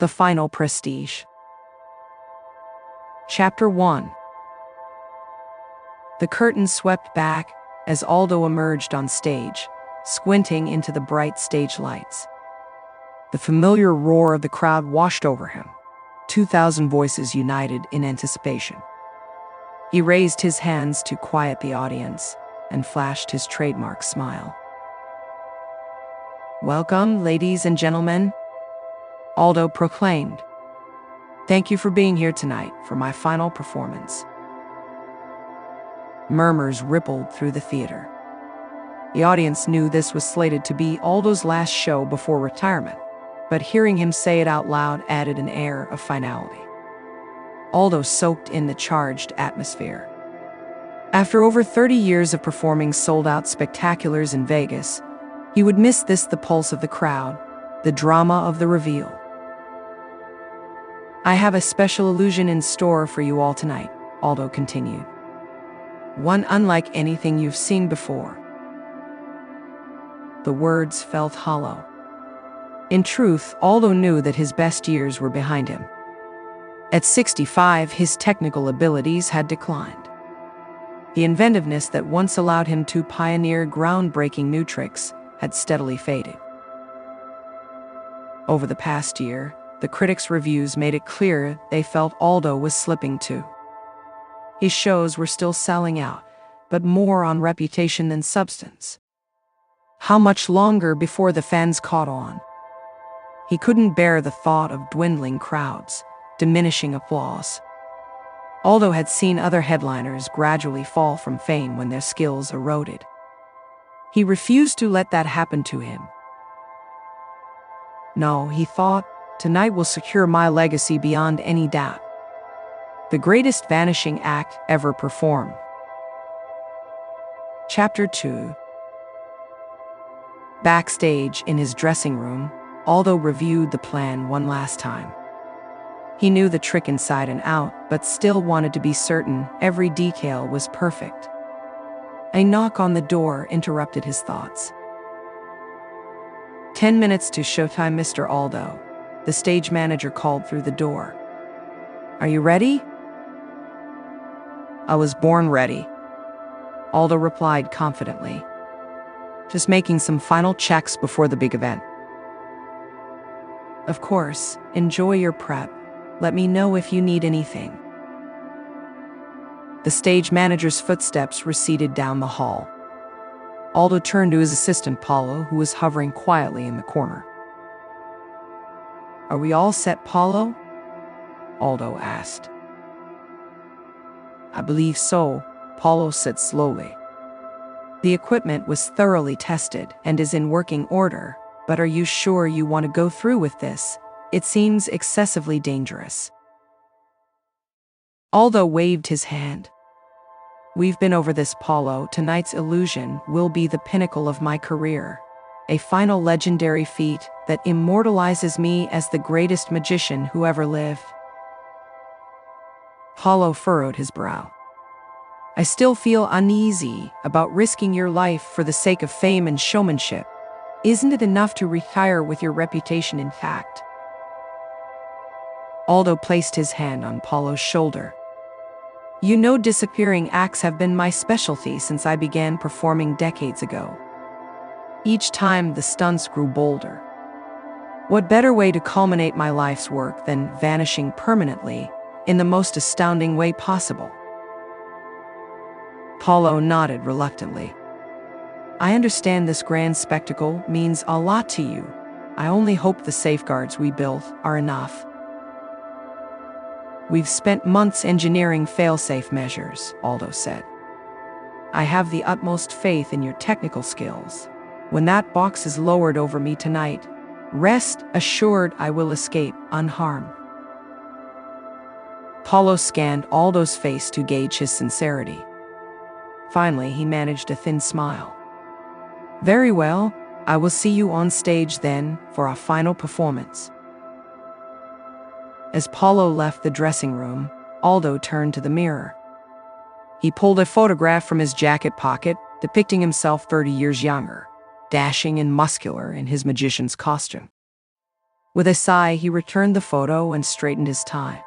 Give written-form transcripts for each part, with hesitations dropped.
The Final Prestige. Chapter 1. The curtain swept back as Aldo emerged on stage, squinting into the bright stage lights. The familiar roar of the crowd washed over him. 2,000 voices united in anticipation. He raised his hands to quiet the audience and flashed his trademark smile. "Welcome, ladies and gentlemen," Aldo proclaimed. "Thank you for being here tonight for my final performance." Murmurs rippled through the theater. The audience knew this was slated to be Aldo's last show before retirement, but hearing him say it out loud added an air of finality. Aldo soaked in the charged atmosphere. After over 30 years of performing sold-out spectaculars in Vegas, he would miss the pulse of the crowd, the drama of the reveal. "I have a special illusion in store for you all tonight," Aldo continued. "One unlike anything you've seen before." The words felt hollow. In truth, Aldo knew that his best years were behind him. At 65, his technical abilities had declined. The inventiveness that once allowed him to pioneer groundbreaking new tricks had steadily faded. Over the past year, the critics' reviews made it clear they felt Aldo was slipping too. His shows were still selling out, but more on reputation than substance. How much longer before the fans caught on? He couldn't bear the thought of dwindling crowds, diminishing applause. Aldo had seen other headliners gradually fall from fame when their skills eroded. He refused to let that happen to him. "No," he thought, "tonight will secure my legacy beyond any doubt. The greatest vanishing act ever performed." Chapter 2. Backstage in his dressing room, Aldo reviewed the plan one last time. He knew the trick inside and out, but still wanted to be certain every detail was perfect. A knock on the door interrupted his thoughts. "10 minutes to showtime, Mr. Aldo," the stage manager called through the door. "Are you ready?" "I was born ready," Aldo replied confidently. "Just making some final checks before the big event." "Of course, enjoy your prep. Let me know if you need anything." The stage manager's footsteps receded down the hall. Aldo turned to his assistant Paulo, who was hovering quietly in the corner. "Are we all set, Paulo?" Aldo asked. "I believe so," Paulo said slowly. "The equipment was thoroughly tested and is in working order, but are you sure you want to go through with this? It seems excessively dangerous." Aldo waved his hand. "We've been over this, Paulo. Tonight's illusion will be the pinnacle of my career, a final legendary feat that immortalizes me as the greatest magician who ever lived." Paulo furrowed his brow. "I still feel uneasy about risking your life for the sake of fame and showmanship. Isn't it enough to retire with your reputation intact?" Aldo placed his hand on Paulo's shoulder. "You know, disappearing acts have been my specialty since I began performing decades ago. Each time the stunts grew bolder. What better way to culminate my life's work than vanishing permanently in the most astounding way possible?" Paulo nodded reluctantly. "I understand this grand spectacle means a lot to you. I only hope the safeguards we built are enough." "We've spent months engineering fail-safe measures," Aldo said. "I have the utmost faith in your technical skills. When that box is lowered over me tonight, rest assured I will escape unharmed." Paulo scanned Aldo's face to gauge his sincerity. Finally, he managed a thin smile. "Very well, I will see you on stage then for our final performance." As Paulo left the dressing room, Aldo turned to the mirror. He pulled a photograph from his jacket pocket, depicting himself 30 years younger, dashing and muscular in his magician's costume. With a sigh, he returned the photo and straightened his tie.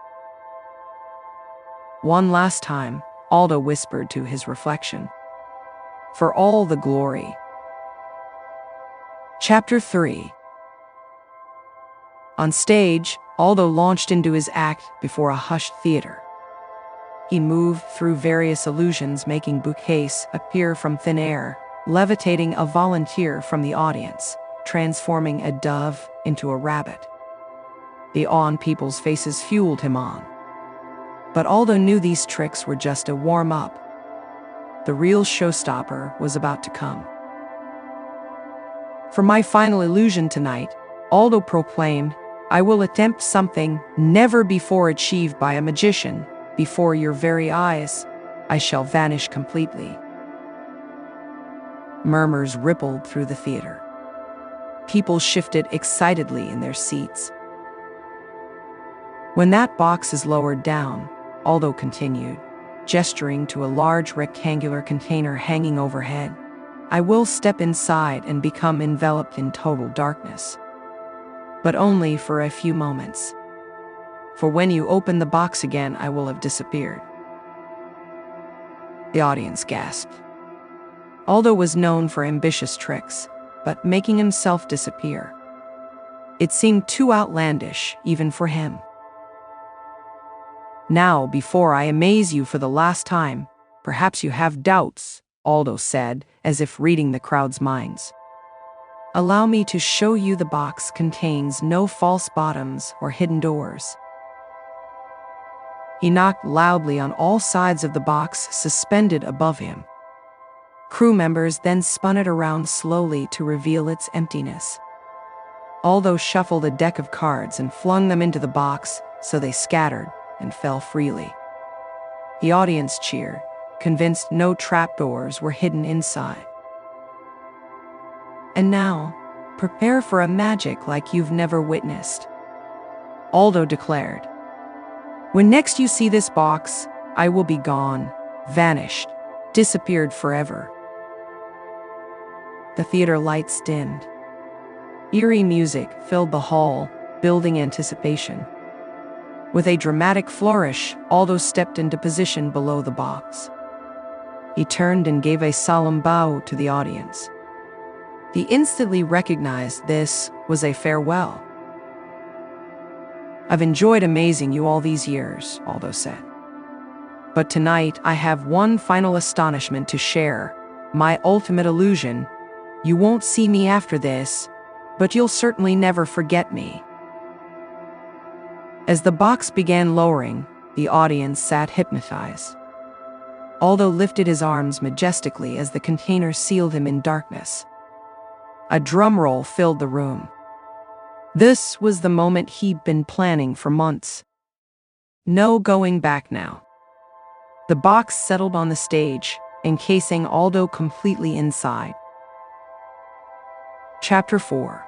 One last time, Aldo whispered to his reflection, "For all the glory." Chapter 3. On stage, Aldo launched into his act before a hushed theater. He moved through various illusions, making bouquets appear from thin air, levitating a volunteer from the audience, transforming a dove into a rabbit. The awe on people's faces fueled him on. But Aldo knew these tricks were just a warm-up. The real showstopper was about to come. "For my final illusion tonight," Aldo proclaimed, "I will attempt something never before achieved by a magician. Before your very eyes, I shall vanish completely." Murmurs rippled through the theater. People shifted excitedly in their seats. "When that box is lowered down," Aldo continued, gesturing to a large rectangular container hanging overhead, "I will step inside and become enveloped in total darkness. But only for a few moments. For when you open the box again, I will have disappeared." The audience gasped. Aldo was known for ambitious tricks, but making himself disappear, it seemed too outlandish even for him. "Now, before I amaze you for the last time, perhaps you have doubts," Aldo said, as if reading the crowd's minds. "Allow me to show you the box contains no false bottoms or hidden doors." He knocked loudly on all sides of the box suspended above him. Crew members then spun it around slowly to reveal its emptiness. Aldo shuffled a deck of cards and flung them into the box so they scattered and fell freely. The audience cheered, convinced no trapdoors were hidden inside. "And now, prepare for a magic like you've never witnessed," Aldo declared. "When next you see this box, I will be gone, vanished, disappeared forever." The theater lights dimmed. Eerie music filled the hall, building anticipation. With a dramatic flourish, Aldo stepped into position below the box. He turned and gave a solemn bow to the audience. He instantly recognized this was a farewell. "I've enjoyed amazing you all these years," Aldo said. "But tonight I have one final astonishment to share, my ultimate illusion. You won't see me after this, but you'll certainly never forget me." As the box began lowering, the audience sat hypnotized. Aldo lifted his arms majestically as the container sealed him in darkness. A drum roll filled the room. This was the moment he'd been planning for months. No going back now. The box settled on the stage, encasing Aldo completely inside. Chapter 4.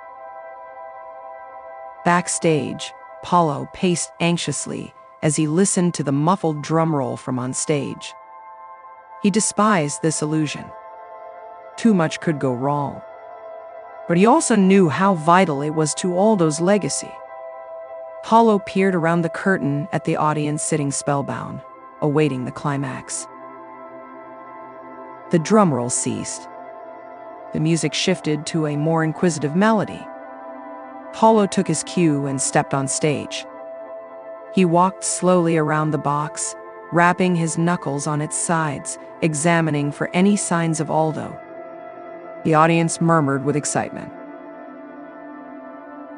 Backstage, Paulo paced anxiously as he listened to the muffled drum roll from on stage. He despised this illusion. Too much could go wrong. But he also knew how vital it was to Aldo's legacy. Paulo peered around the curtain at the audience sitting spellbound, awaiting the climax. The drum roll ceased. The music shifted to a more inquisitive melody. Paulo took his cue and stepped on stage. He walked slowly around the box, rapping his knuckles on its sides, examining for any signs of Aldo. The audience murmured with excitement.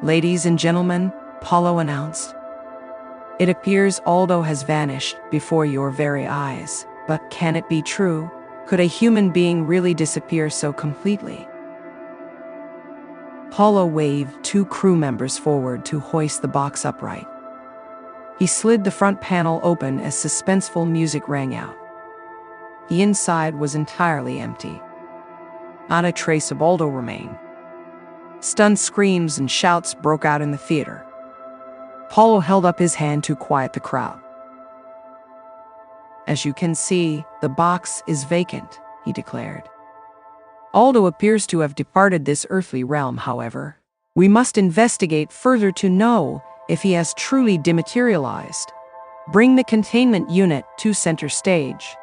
"Ladies and gentlemen," Paulo announced, "it appears Aldo has vanished before your very eyes. But can it be true? Could a human being really disappear so completely?" Paulo waved two crew members forward to hoist the box upright. He slid the front panel open as suspenseful music rang out. The inside was entirely empty. Not a trace of Aldo remained. Stunned screams and shouts broke out in the theater. Paulo held up his hand to quiet the crowd. "As you can see, the box is vacant," he declared. "Aldo appears to have departed this earthly realm, however. We must investigate further to know if he has truly dematerialized. Bring the containment unit to center stage.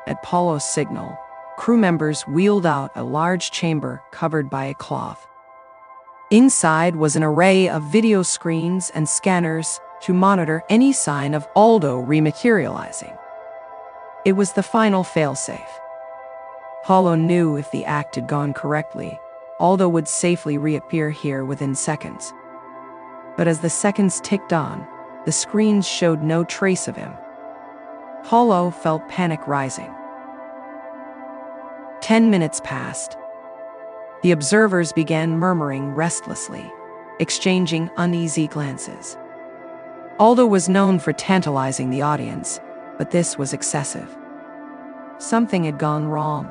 At Paulo's signal, crew members wheeled out a large chamber covered by a cloth. Inside was an array of video screens and scanners to monitor any sign of Aldo rematerializing. It was the final failsafe. Paulo knew if the act had gone correctly, Aldo would safely reappear here within seconds. But as the seconds ticked on, the screens showed no trace of him. Paulo felt panic rising. 10 minutes passed. The observers began murmuring restlessly, exchanging uneasy glances. Aldo was known for tantalizing the audience, but this was excessive. Something had gone wrong.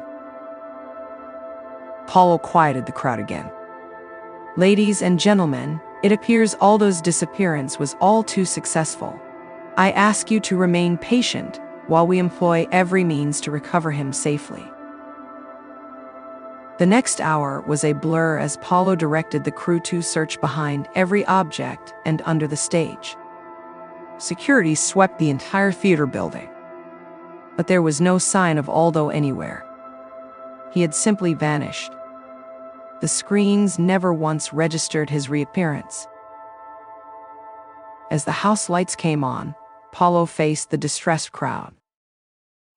Paulo quieted the crowd again. Ladies and gentlemen, it appears Aldo's disappearance was all too successful. I ask you to remain patient while we employ every means to recover him safely. The next hour was a blur as Paulo directed the crew to search behind every object and under the stage. Security swept the entire theater building, but there was no sign of Aldo anywhere. He had simply vanished. The screens never once registered his reappearance. As the house lights came on, Paulo faced the distressed crowd.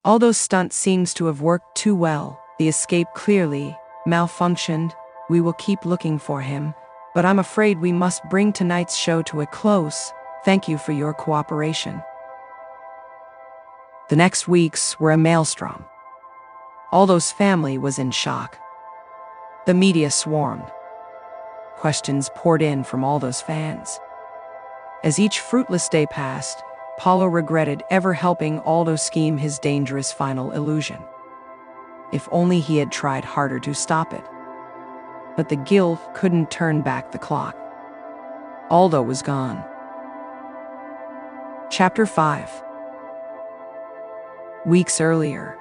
Aldo's stunt seems to have worked too well. The escape clearly malfunctioned. We will keep looking for him, but I'm afraid we must bring tonight's show to a close. Thank you for your cooperation. The next weeks were a maelstrom. Aldo's family was in shock. The media swarmed. Questions poured in from Aldo's fans. As each fruitless day passed, Paulo regretted ever helping Aldo scheme his dangerous final illusion. If only he had tried harder to stop it. But the guilt couldn't turn back the clock. Aldo was gone. Chapter 5. Weeks earlier.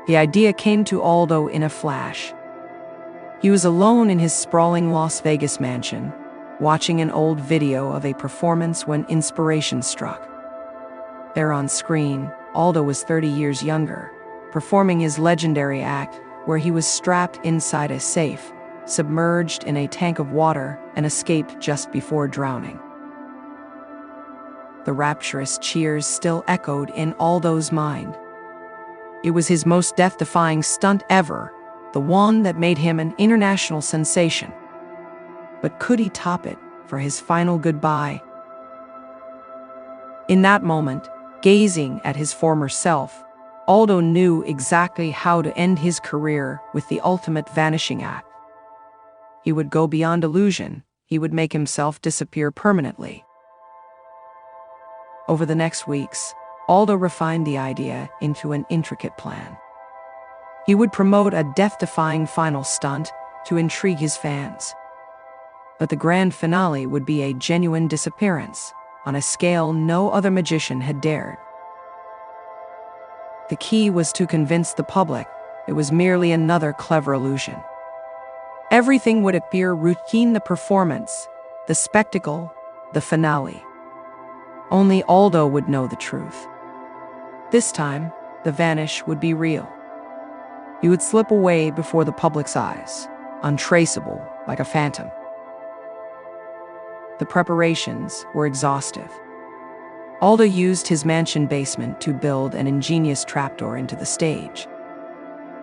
The idea came to Aldo in a flash. He was alone in his sprawling Las Vegas mansion, watching an old video of a performance when inspiration struck. There on screen, Aldo was 30 years younger, performing his legendary act where he was strapped inside a safe, submerged in a tank of water, and escaped just before drowning. The rapturous cheers still echoed in Aldo's mind. It was his most death-defying stunt ever, the one that made him an international sensation. But could he top it for his final goodbye? In that moment, gazing at his former self, Aldo knew exactly how to end his career with the ultimate vanishing act. He would go beyond illusion. He would make himself disappear permanently. Over the next weeks, Aldo refined the idea into an intricate plan. He would promote a death-defying final stunt to intrigue his fans. But the grand finale would be a genuine disappearance, on a scale no other magician had dared. The key was to convince the public it was merely another clever illusion. Everything would appear routine: the performance, the spectacle, the finale. Only Aldo would know the truth. This time, the vanish would be real. He would slip away before the public's eyes, untraceable like a phantom. The preparations were exhaustive. Aldo used his mansion basement to build an ingenious trapdoor into the stage.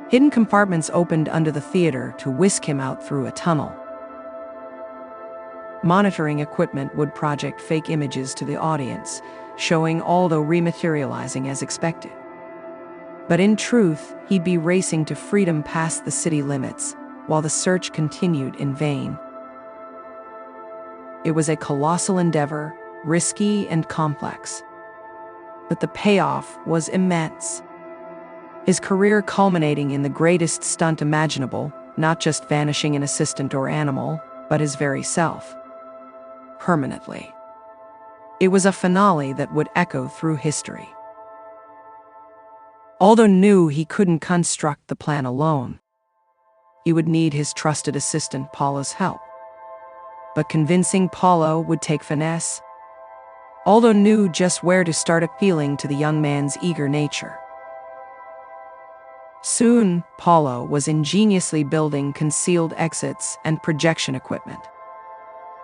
Hidden compartments opened under the theater to whisk him out through a tunnel. Monitoring equipment would project fake images to the audience, showing Aldo rematerializing as expected. But in truth, he'd be racing to freedom past the city limits, while the search continued in vain. It was a colossal endeavor, risky and complex. But the payoff was immense. His career culminating in the greatest stunt imaginable, not just vanishing an assistant or animal, but his very self. Permanently. It was a finale that would echo through history. Aldo knew he couldn't construct the plan alone. he would need his trusted assistant Paulo's help. But convincing Paulo would take finesse. Aldo knew just where to start appealing to the young man's eager nature. Soon, Paulo was ingeniously building concealed exits and projection equipment.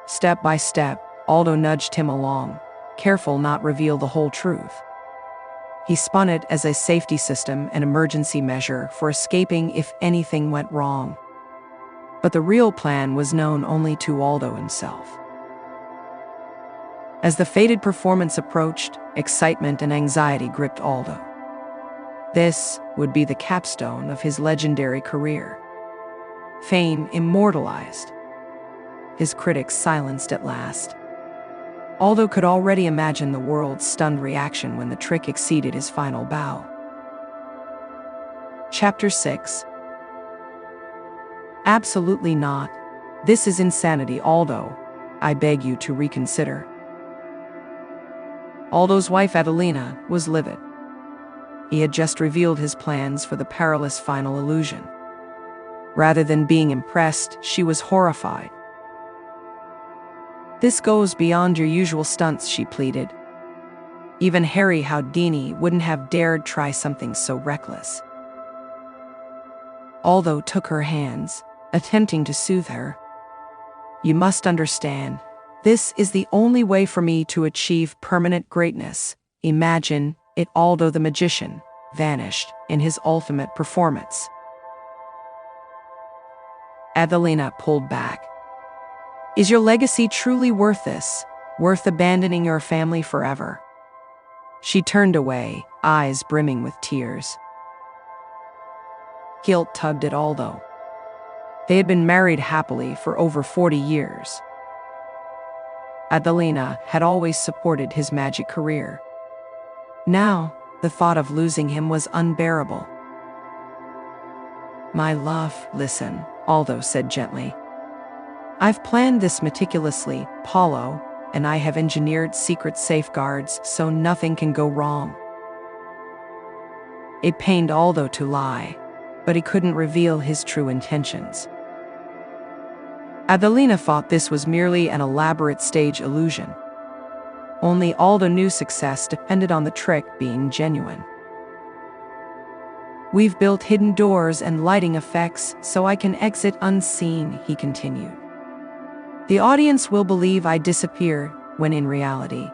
Step by step, Aldo nudged him along, careful not reveal the whole truth. He spun it as a safety system and emergency measure for escaping if anything went wrong. But the real plan was known only to Aldo himself. As the fated performance approached, excitement and anxiety gripped Aldo. This would be the capstone of his legendary career. Fame immortalized. His critics silenced at last. Aldo could already imagine the world's stunned reaction when the trick exceeded his final bow. Chapter 6. Absolutely not. This is insanity, Aldo. I beg you to reconsider. Aldo's wife Adelina was livid. He had just revealed his plans for the perilous final illusion. Rather than being impressed, she was horrified. This goes beyond your usual stunts, she pleaded. Even Harry Houdini wouldn't have dared try something so reckless. Aldo took her hands, attempting to soothe her. You must understand, this is the only way for me to achieve permanent greatness. Imagine it. Aldo the magician vanished in his ultimate performance. Adelina pulled back. Is your legacy truly worth this? Worth abandoning your family forever? She turned away, eyes brimming with tears. Guilt tugged at Aldo. They had been married happily for over 40 years. Adelina had always supported his magic career. Now, the thought of losing him was unbearable. My love, listen, Aldo said gently. I've planned this meticulously, Paulo, and I have engineered secret safeguards so nothing can go wrong. It pained Aldo to lie, but he couldn't reveal his true intentions. Adelina thought this was merely an elaborate stage illusion. Only Aldo knew success depended on the trick being genuine. We've built hidden doors and lighting effects so I can exit unseen, he continued. The audience will believe I disappear, when in reality,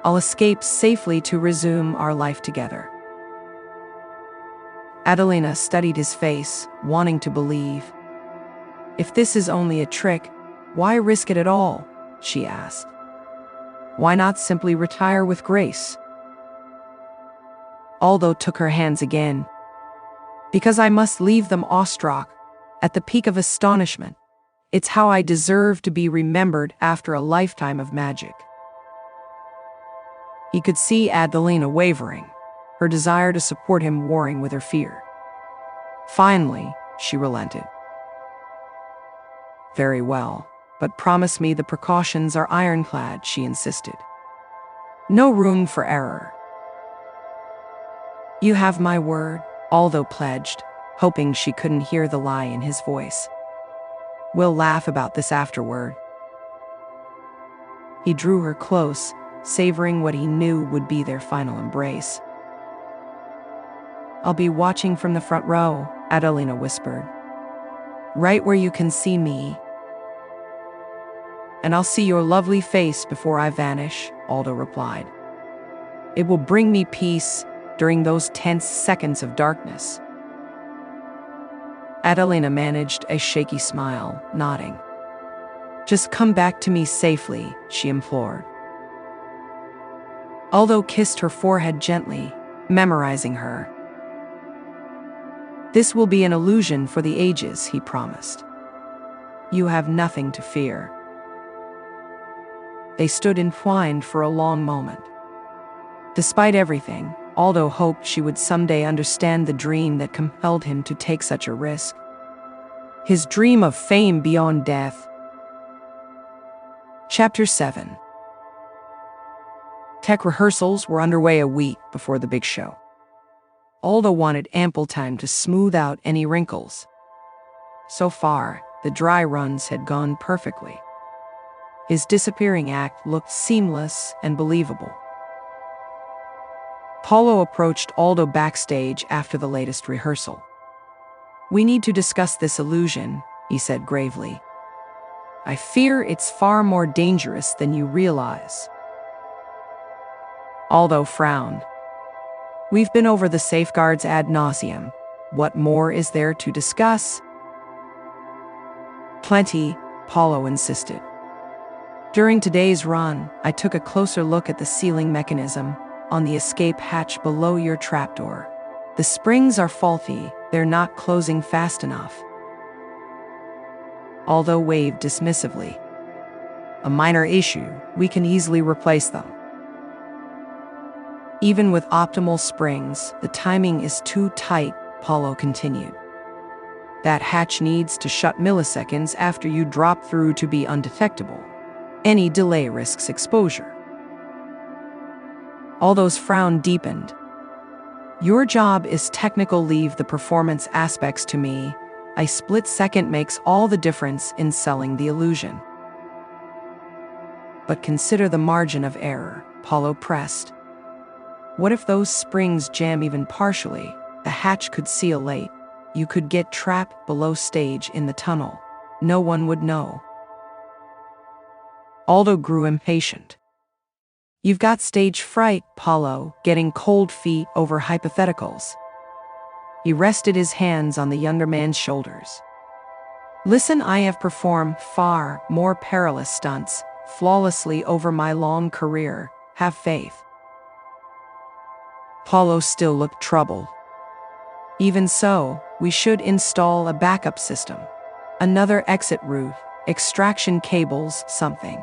I'll escape safely to resume our life together. Adelina studied his face, wanting to believe. If this is only a trick, why risk it at all? She asked. Why not simply retire with grace? Aldo took her hands again. Because I must leave them awestruck, at the peak of astonishment. It's how I deserve to be remembered after a lifetime of magic. He could see Adelina wavering, her desire to support him warring with her fear. Finally, she relented. Very well, but promise me the precautions are ironclad, she insisted. No room for error. You have my word, Aldo pledged, hoping she couldn't hear the lie in his voice. We'll laugh about this afterward. He drew her close, savoring what he knew would be their final embrace. I'll be watching from the front row, Adelina whispered. Right where you can see me. And I'll see your lovely face before I vanish, Aldo replied. It will bring me peace during those tense seconds of darkness. Adelina managed a shaky smile, nodding. Just come back to me safely, she implored. Aldo kissed her forehead gently, memorizing her. This will be an illusion for the ages, he promised. You have nothing to fear. They stood entwined for a long moment. Despite everything, Aldo hoped she would someday understand the dream that compelled him to take such a risk. His dream of fame beyond death. Chapter 7. Tech rehearsals were underway a week before the big show. Aldo wanted ample time to smooth out any wrinkles. So far, the dry runs had gone perfectly. His disappearing act looked seamless and believable. Paulo approached Aldo backstage after the latest rehearsal. "We need to discuss this illusion," he said gravely. "I fear it's far more dangerous than you realize." Aldo frowned. "We've been over the safeguards ad nauseum. What more is there to discuss?" "Plenty," Paulo insisted. "During today's run, I took a closer look at the sealing mechanism on the escape hatch below your trapdoor. The springs are faulty, they're not closing fast enough." Aldo waved dismissively. "A minor issue, we can easily replace them." "Even with optimal springs, the timing is too tight," Paulo continued. "That hatch needs to shut milliseconds after you drop through to be undetectable. Any delay risks exposure." Aldo's frown deepened. "Your job is technical, leave the performance aspects to me. A split second makes all the difference in selling the illusion." "But consider the margin of error," Paulo pressed. "What if those springs jam even partially? The hatch could seal late. You could get trapped below stage in the tunnel. No one would know." Aldo grew impatient. "You've got stage fright, Paulo, getting cold feet over hypotheticals." He rested his hands on the younger man's shoulders. "Listen, I have performed far more perilous stunts flawlessly over my long career. Have faith." Paulo still looked troubled. "Even so, we should install a backup system. Another exit route, extraction cables, something.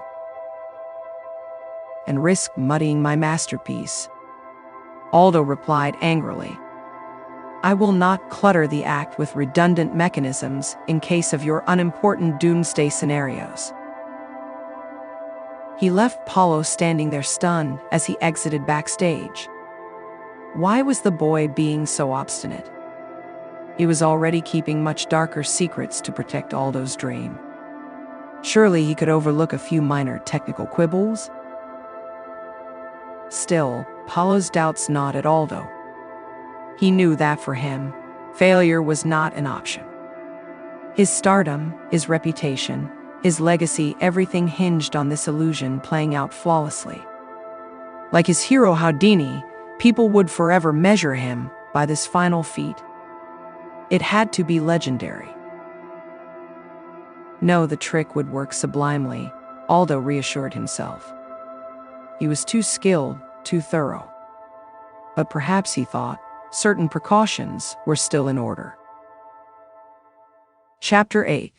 And risk muddying my masterpiece." Aldo replied angrily. "I will not clutter the act with redundant mechanisms in case of your unimportant doomsday scenarios." He left Paulo standing there stunned as he exited backstage. Why was the boy being so obstinate? He was already keeping much darker secrets to protect Aldo's dream. Surely he could overlook a few minor technical quibbles? Still, Paulo's doubts gnawed at Aldo. He knew that for him, failure was not an option. His stardom, his reputation, his legacy, everything hinged on this illusion playing out flawlessly. Like his hero Houdini, people would forever measure him by this final feat. It had to be legendary. No, the trick would work sublimely, Aldo reassured himself. He was too skilled, too thorough. But perhaps, he thought, certain precautions were still in order. Chapter 8.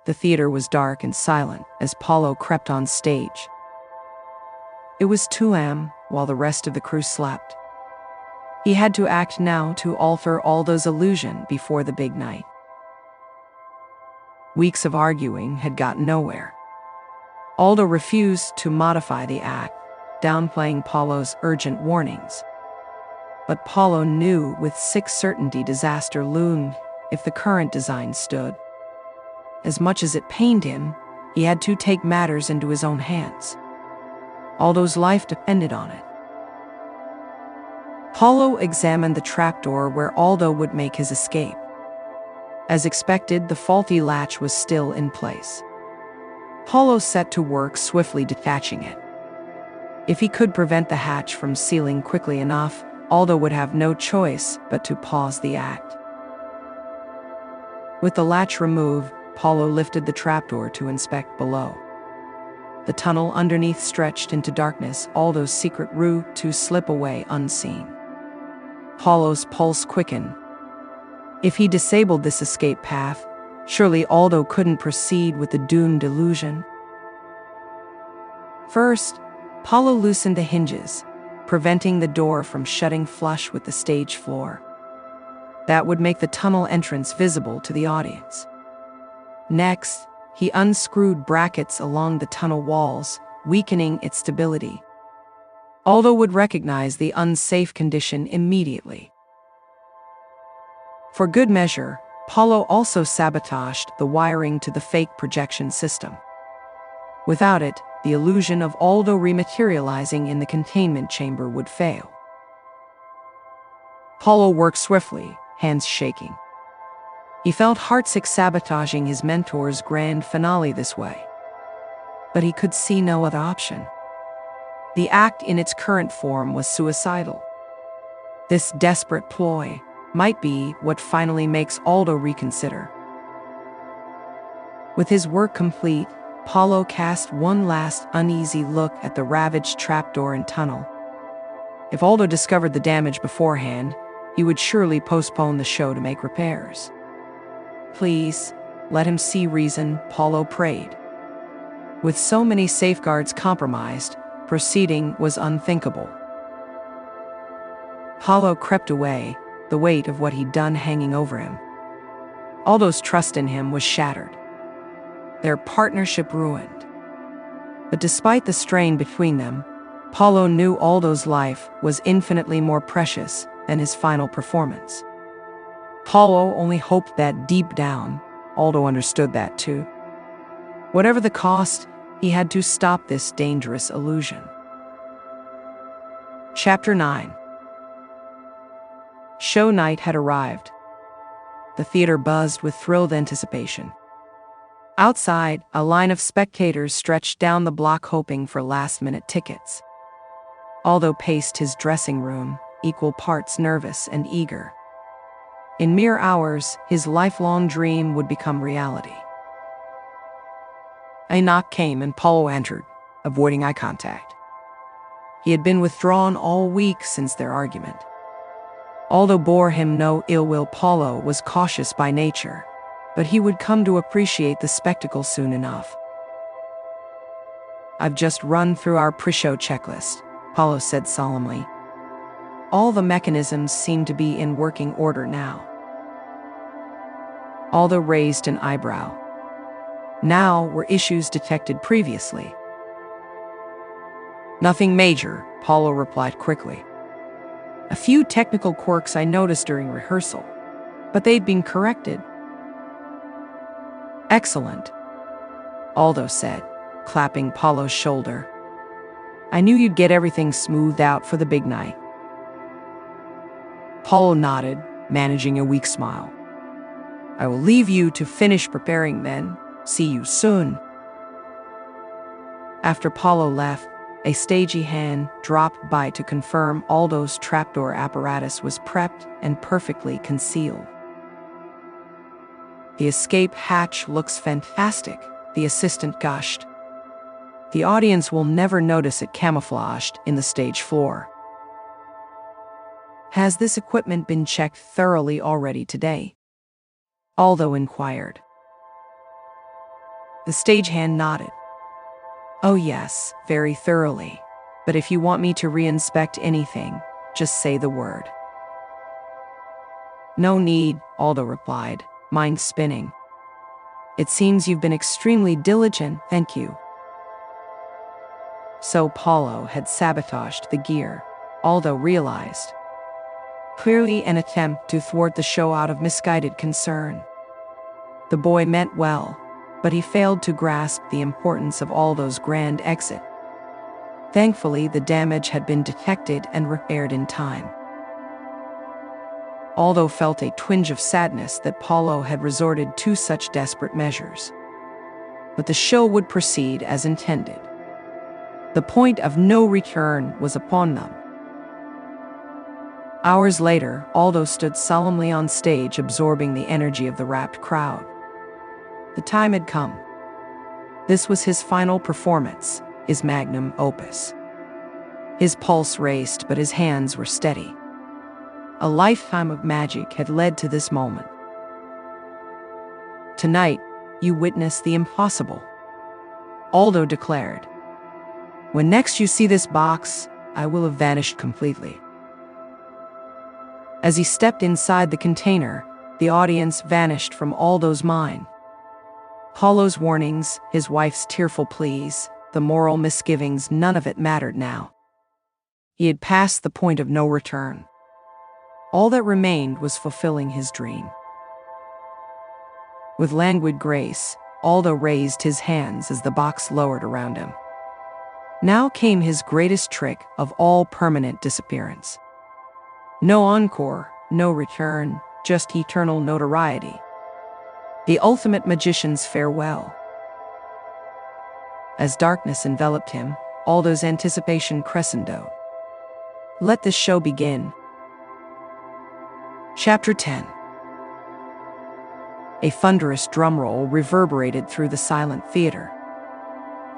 The theater was dark and silent as Paulo crept on stage. It was 2 a.m. while the rest of the crew slept. He had to act now to alter Aldo's illusion before the big night. Weeks of arguing had gotten nowhere. Aldo refused to modify the act, downplaying Paulo's urgent warnings. But Paulo knew with sick certainty disaster loomed if the current design stood. As much as it pained him, he had to take matters into his own hands. Aldo's life depended on it. Paulo examined the trapdoor where Aldo would make his escape. As expected, the faulty latch was still in place. Paulo set to work swiftly detaching it. If he could prevent the hatch from sealing quickly enough, Aldo would have no choice but to pause the act. With the latch removed, Paulo lifted the trapdoor to inspect below. The tunnel underneath stretched into darkness, Aldo's secret route to slip away unseen. Paulo's pulse quickened. If he disabled this escape path, surely Aldo couldn't proceed with the doomed illusion. First, Paulo loosened the hinges, preventing the door from shutting flush with the stage floor. That would make the tunnel entrance visible to the audience. Next, he unscrewed brackets along the tunnel walls, weakening its stability. Aldo would recognize the unsafe condition immediately. For good measure, Paulo also sabotaged the wiring to the fake projection system. Without it, the illusion of Aldo rematerializing in the containment chamber would fail. Paulo worked swiftly, hands shaking. He felt heartsick sabotaging his mentor's grand finale this way. But he could see no other option. The act in its current form was suicidal. This desperate ploy might be what finally makes Aldo reconsider. With his work complete, Paulo cast one last uneasy look at the ravaged trapdoor and tunnel. If Aldo discovered the damage beforehand, he would surely postpone the show to make repairs. Please, let him see reason, Paulo prayed. With so many safeguards compromised, proceeding was unthinkable. Paulo crept away, the weight of what he'd done hanging over him. Aldo's trust in him was shattered. Their partnership ruined. But despite the strain between them, Paulo knew Aldo's life was infinitely more precious than his final performance. Paulo only hoped that deep down, Aldo understood that too. Whatever the cost, he had to stop this dangerous illusion. Chapter 9. Show night had arrived. The theater buzzed with thrilled anticipation. Outside, a line of spectators stretched down the block hoping for last-minute tickets. Aldo paced his dressing room, equal parts nervous and eager. In mere hours, his lifelong dream would become reality. A knock came and Paulo entered, avoiding eye contact. He had been withdrawn all week since their argument. Aldo bore him no ill will. Paulo was cautious by nature, but he would come to appreciate the spectacle soon enough. I've just run through our pre-show checklist, Paulo said solemnly. All the mechanisms seem to be in working order now. Aldo raised an eyebrow. Now were issues detected previously? Nothing major, Paulo replied quickly. A few technical quirks I noticed during rehearsal, but they'd been corrected. Excellent, Aldo said, clapping Paulo's shoulder. I knew you'd get everything smoothed out for the big night. Paulo nodded, managing a weak smile. I will leave you to finish preparing then. See you soon. After Paulo left, a stagey hand dropped by to confirm Aldo's trapdoor apparatus was prepped and perfectly concealed. The escape hatch looks fantastic, the assistant gushed. The audience will never notice it camouflaged in the stage floor. Has this equipment been checked thoroughly already today? Aldo inquired. The stagehand nodded. Oh yes, very thoroughly. But if you want me to reinspect anything, just say the word. No need, Aldo replied, mind spinning. It seems you've been extremely diligent, thank you. So Paulo had sabotaged the gear, Aldo realized. Clearly an attempt to thwart the show out of misguided concern. The boy meant well, but he failed to grasp the importance of Aldo's grand exit. Thankfully, the damage had been detected and repaired in time. Aldo felt a twinge of sadness that Paulo had resorted to such desperate measures. But the show would proceed as intended. The point of no return was upon them. Hours later, Aldo stood solemnly on stage, absorbing the energy of the rapt crowd. The time had come. This was his final performance, his magnum opus. His pulse raced, but his hands were steady. A lifetime of magic had led to this moment. Tonight, you witness the impossible, Aldo declared. When next you see this box, I will have vanished completely. As he stepped inside the container, the audience vanished from Aldo's mind. Paulo's warnings, his wife's tearful pleas, the moral misgivings, none of it mattered now. He had passed the point of no return. All that remained was fulfilling his dream. With languid grace, Aldo raised his hands as the box lowered around him. Now came his greatest trick of all: permanent disappearance. No encore, no return, just eternal notoriety. The ultimate magician's farewell. As darkness enveloped him, Aldo's anticipation crescendoed. Let this show begin. Chapter 10. A thunderous drumroll reverberated through the silent theater.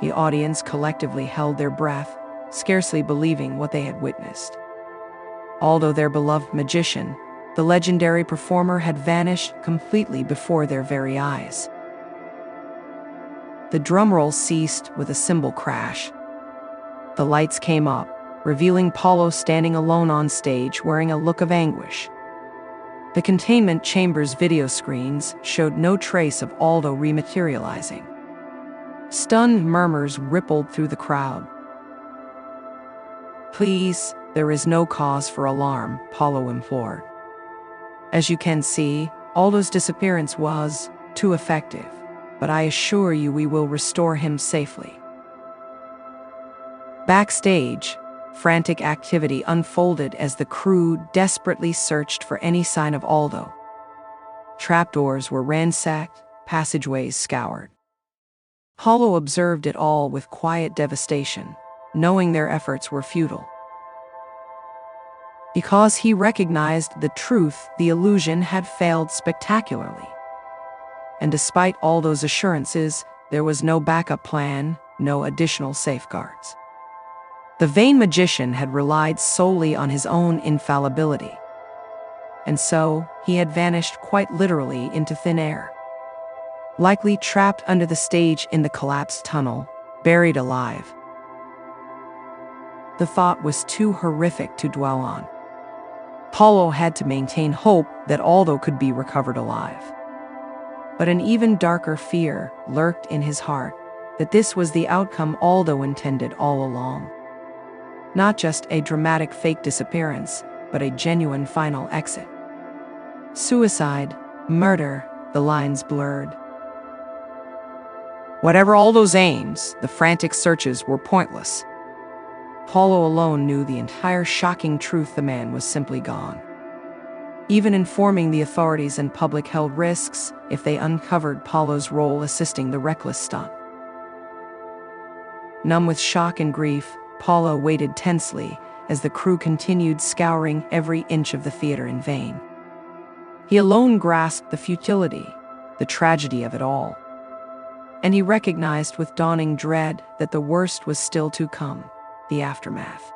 The audience collectively held their breath, scarcely believing what they had witnessed. Aldo, their beloved magician, the legendary performer, had vanished completely before their very eyes. The drumroll ceased with a cymbal crash. The lights came up, revealing Paulo standing alone on stage, wearing a look of anguish. The containment chamber's video screens showed no trace of Aldo rematerializing. Stunned murmurs rippled through the crowd. "Please, there is no cause for alarm," Paulo implored. "As you can see, Aldo's disappearance was too effective, but I assure you we will restore him safely." Backstage, frantic activity unfolded as the crew desperately searched for any sign of Aldo. Trapdoors were ransacked, passageways scoured. Paulo observed it all with quiet devastation, knowing their efforts were futile. Because he recognized the truth, the illusion had failed spectacularly. And despite Aldo's assurances, there was no backup plan, no additional safeguards. The vain magician had relied solely on his own infallibility. And so, he had vanished quite literally into thin air. Likely trapped under the stage in the collapsed tunnel, buried alive. The thought was too horrific to dwell on. Paulo had to maintain hope that Aldo could be recovered alive. But an even darker fear lurked in his heart, that this was the outcome Aldo intended all along. Not just a dramatic fake disappearance, but a genuine final exit. Suicide, murder, the lines blurred. Whatever Aldo's aims, the frantic searches were pointless. Paulo alone knew the entire shocking truth: the man was simply gone. Even informing the authorities and public held risks if they uncovered Paulo's role assisting the reckless stunt. Numb with shock and grief, Paulo waited tensely as the crew continued scouring every inch of the theater in vain. He alone grasped the futility, the tragedy of it all. And he recognized with dawning dread that the worst was still to come: the aftermath.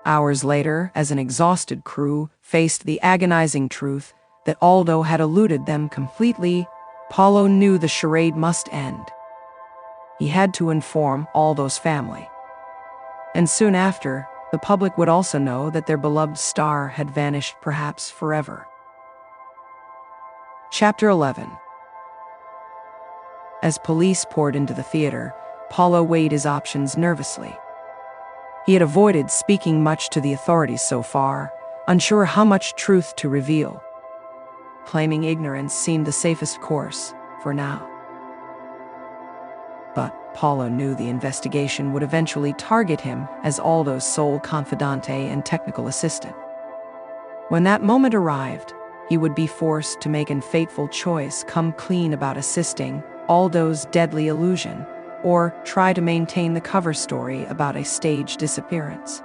Hours later, as an exhausted crew faced the agonizing truth that Aldo had eluded them completely, Paulo knew the charade must end. He had to inform Aldo's family. And soon after, the public would also know that their beloved star had vanished, perhaps forever. Chapter 11. As police poured into the theater, Paulo weighed his options nervously. He had avoided speaking much to the authorities so far, unsure how much truth to reveal. Claiming ignorance seemed the safest course, for now. But Paulo knew the investigation would eventually target him as Aldo's sole confidante and technical assistant. When that moment arrived, he would be forced to make an fateful choice: come clean about assisting Aldo's deadly illusion, or try to maintain the cover story about a staged disappearance.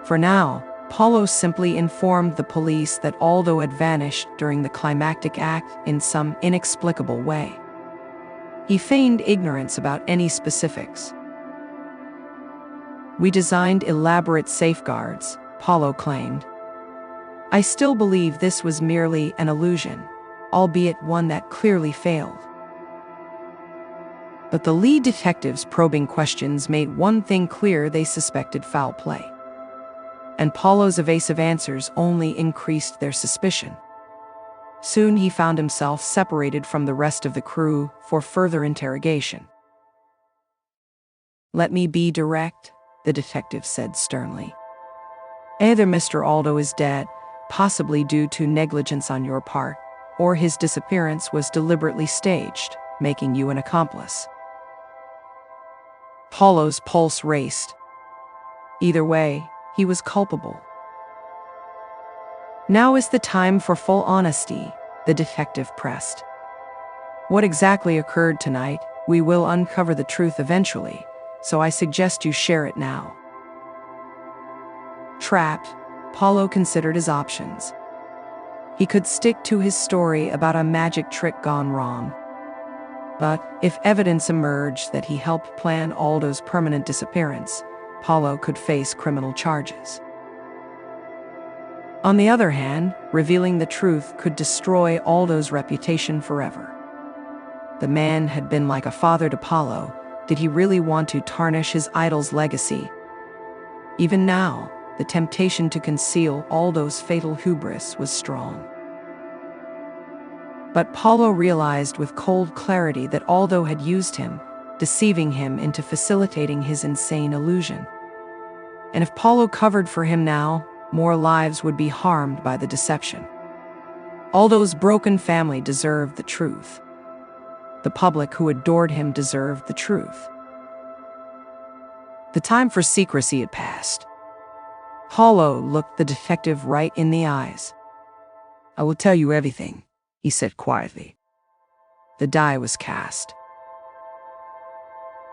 For now, Paulo simply informed the police that Aldo had vanished during the climactic act in some inexplicable way. He feigned ignorance about any specifics. "We designed elaborate safeguards," Paulo claimed. "I still believe this was merely an illusion, albeit one that clearly failed." But the lead detective's probing questions made one thing clear: they suspected foul play. And Paulo's evasive answers only increased their suspicion. Soon he found himself separated from the rest of the crew for further interrogation. "Let me be direct," the detective said sternly. "Either Mr. Aldo is dead, possibly due to negligence on your part, or his disappearance was deliberately staged, making you an accomplice. Paulo's pulse raced. Either way, he was culpable. Now is the time for full honesty, the detective pressed. What exactly occurred tonight? We will uncover the truth eventually, so I suggest you share it now. Trapped, Paulo considered his options. He could stick to his story about a magic trick gone wrong. But if evidence emerged that he helped plan Aldo's permanent disappearance, Paulo could face criminal charges. On the other hand, revealing the truth could destroy Aldo's reputation forever. The man had been like a father to Paulo. Did he really want to tarnish his idol's legacy? Even now, the temptation to conceal Aldo's fatal hubris was strong. But Paulo realized with cold clarity that Aldo had used him, deceiving him into facilitating his insane illusion. And if Paulo covered for him now, more lives would be harmed by the deception. Aldo's broken family deserved the truth. The public who adored him deserved the truth. The time for secrecy had passed. Paulo looked the detective right in the eyes. "I will tell you everything," he said quietly. The die was cast.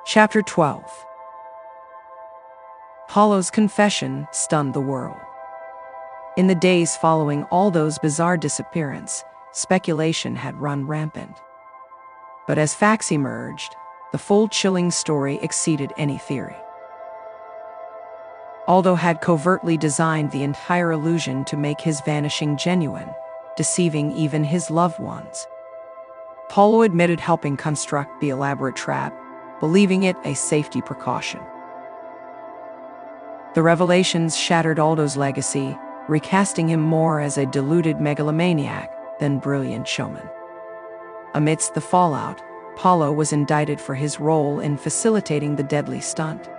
Chapter 12. Paulo's confession stunned the world. In the days following Aldo's bizarre disappearance, speculation had run rampant. But as facts emerged, the full chilling story exceeded any theory. Aldo had covertly designed the entire illusion to make his vanishing genuine, deceiving even his loved ones. Paulo admitted helping construct the elaborate trap, believing it a safety precaution. The revelations shattered Aldo's legacy, recasting him more as a deluded megalomaniac than brilliant showman. Amidst the fallout, Paulo was indicted for his role in facilitating the deadly stunt.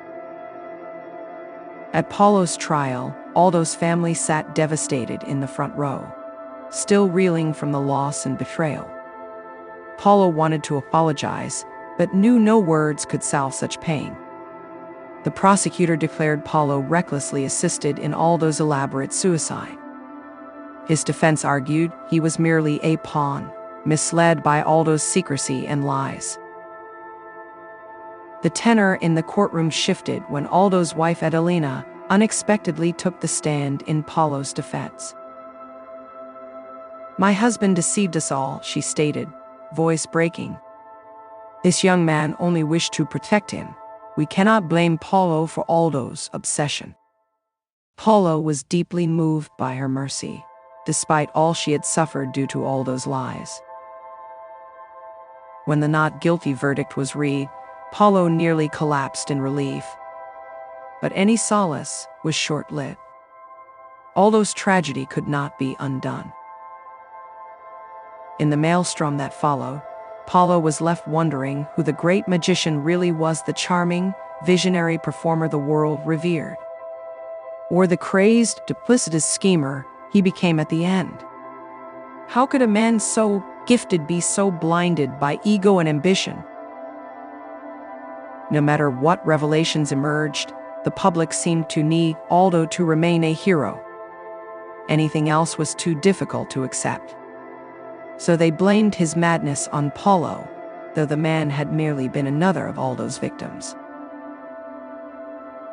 At Paulo's trial, Aldo's family sat devastated in the front row, still reeling from the loss and betrayal. Paulo wanted to apologize, but knew no words could salve such pain. The prosecutor declared Paulo recklessly assisted in Aldo's elaborate suicide. His defense argued he was merely a pawn, misled by Aldo's secrecy and lies. The tenor in the courtroom shifted when Aldo's wife Adelina unexpectedly took the stand in Paulo's defense. "My husband deceived us all," she stated, voice breaking. "This young man only wished to protect him. We cannot blame Paulo for Aldo's obsession." Paulo was deeply moved by her mercy, despite all she had suffered due to Aldo's lies. When the not guilty verdict was read, Paulo nearly collapsed in relief. But any solace was short-lived. Aldo's tragedy could not be undone. In the maelstrom that followed, Paulo was left wondering who the great magician really was, the charming, visionary performer the world revered, or the crazed, duplicitous schemer he became at the end. How could a man so gifted be so blinded by ego and ambition? No matter what revelations emerged, the public seemed to need Aldo to remain a hero. Anything else was too difficult to accept. So they blamed his madness on Paulo, though the man had merely been another of Aldo's victims.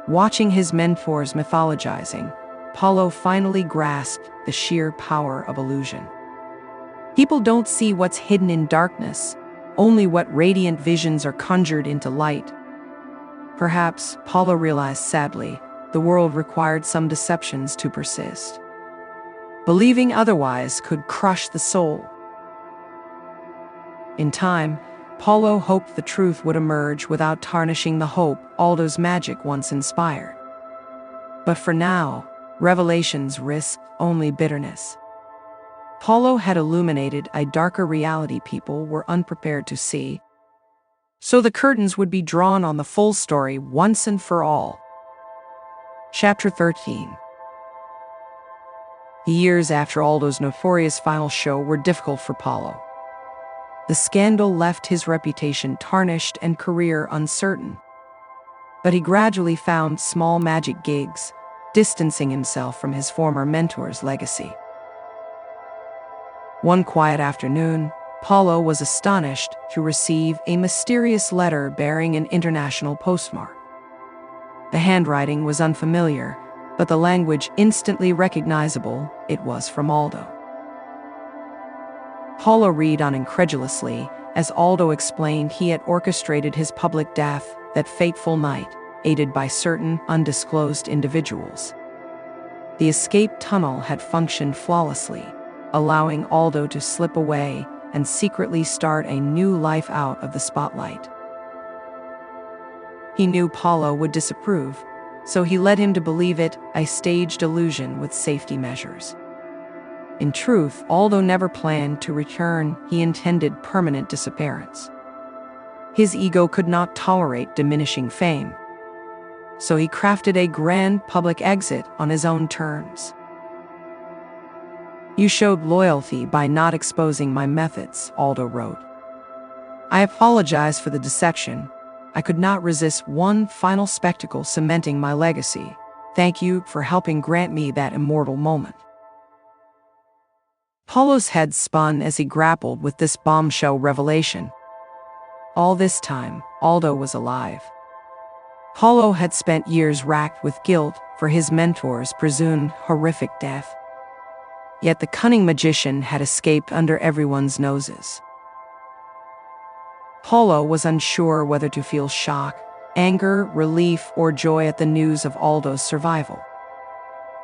Watching his mentors mythologizing, Paulo finally grasped the sheer power of illusion. People don't see what's hidden in darkness, only what radiant visions are conjured into light. Perhaps, Paulo realized sadly, the world required some deceptions to persist. Believing otherwise could crush the soul. In time, Paulo hoped the truth would emerge without tarnishing the hope Aldo's magic once inspired. But for now, revelations risked only bitterness. Paulo had illuminated a darker reality people were unprepared to see, so the curtains would be drawn on the full story once and for all. Chapter 13. The years after Aldo's notorious final show were difficult for Paulo. The scandal left his reputation tarnished and career uncertain. But he gradually found small magic gigs, distancing himself from his former mentor's legacy. One quiet afternoon, Paulo was astonished to receive a mysterious letter bearing an international postmark. The handwriting was unfamiliar, but the language instantly recognizable. It was from Aldo. Paulo read on incredulously as Aldo explained he had orchestrated his public death that fateful night, aided by certain undisclosed individuals. The escape tunnel had functioned flawlessly, allowing Aldo to slip away and secretly start a new life out of the spotlight. He knew Paulo would disapprove, so he led him to believe it a staged illusion with safety measures. In truth, Aldo never planned to return. He intended permanent disappearance. His ego could not tolerate diminishing fame, so he crafted a grand public exit on his own terms. "You showed loyalty by not exposing my methods," Aldo wrote. "I apologize for the deception. I could not resist one final spectacle cementing my legacy. Thank you for helping grant me that immortal moment." Paulo's head spun as he grappled with this bombshell revelation. All this time, Aldo was alive. Paulo had spent years racked with guilt for his mentor's presumed horrific death. Yet the cunning magician had escaped under everyone's noses. Paulo was unsure whether to feel shock, anger, relief, or joy at the news of Aldo's survival.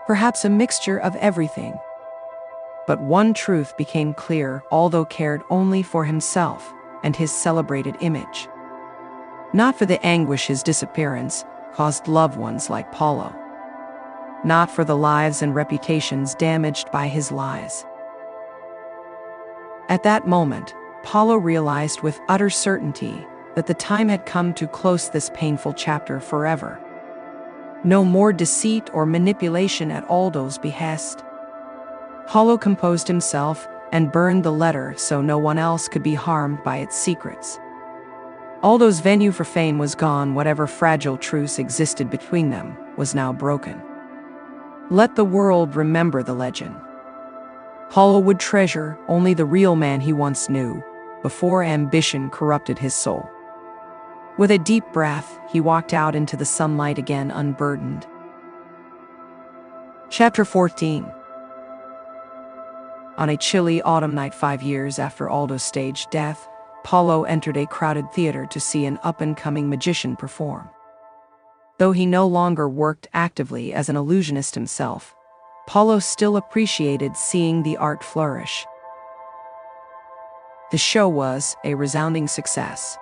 Perhaps a mixture of everything. But one truth became clear: Aldo cared only for himself and his celebrated image. Not for the anguish his disappearance caused loved ones like Paulo. Not for the lives and reputations damaged by his lies. At that moment, Paulo realized with utter certainty that the time had come to close this painful chapter forever. No more deceit or manipulation at Aldo's behest. Paulo composed himself and burned the letter so no one else could be harmed by its secrets. Aldo's venue for fame was gone. Whatever fragile truce existed between them was now broken. Let the world remember the legend. Paulo would treasure only the real man he once knew, before ambition corrupted his soul. With a deep breath, he walked out into the sunlight again, unburdened. Chapter 14. On a chilly autumn night 5 years after Aldo's staged death, Paulo entered a crowded theater to see an up-and-coming magician perform. Though he no longer worked actively as an illusionist himself, Paulo still appreciated seeing the art flourish. The show was a resounding success.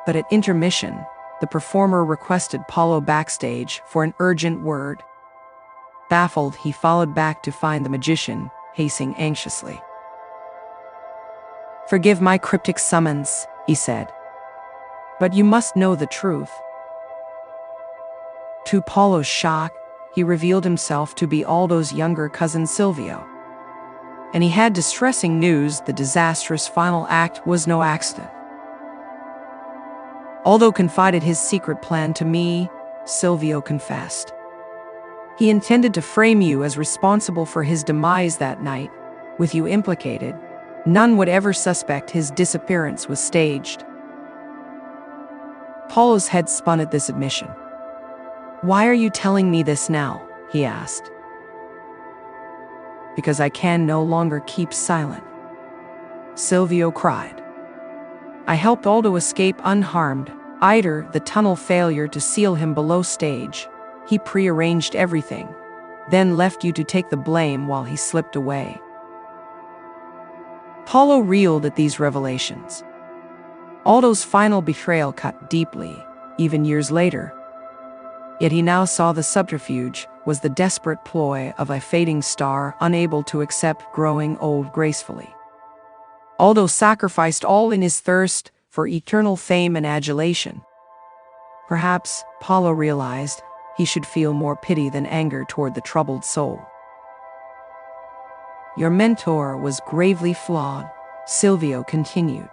But at intermission, the performer requested Paulo backstage for an urgent word. Baffled, he followed back to find the magician, pacing anxiously. "Forgive my cryptic summons," he said, "but you must know the truth." To Paulo's shock, he revealed himself to be Aldo's younger cousin Silvio. And he had distressing news: the disastrous final act was no accident. "Aldo confided his secret plan to me," Silvio confessed. "He intended to frame you as responsible for his demise that night. With you implicated, none would ever suspect his disappearance was staged." Paulo's head spun at this admission. "Why are you telling me this now?" he asked. "Because I can no longer keep silent," Silvio cried. "I helped Aldo escape unharmed. Either the tunnel failure to seal him below stage. He prearranged everything, then left you to take the blame while he slipped away." Paulo reeled at these revelations. Aldo's final betrayal cut deeply, even years later. Yet he now saw the subterfuge was the desperate ploy of a fading star unable to accept growing old gracefully. Aldo sacrificed all in his thirst for eternal fame and adulation. Perhaps, Paulo realized, he should feel more pity than anger toward the troubled soul. Your mentor was gravely flawed, Silvio continued.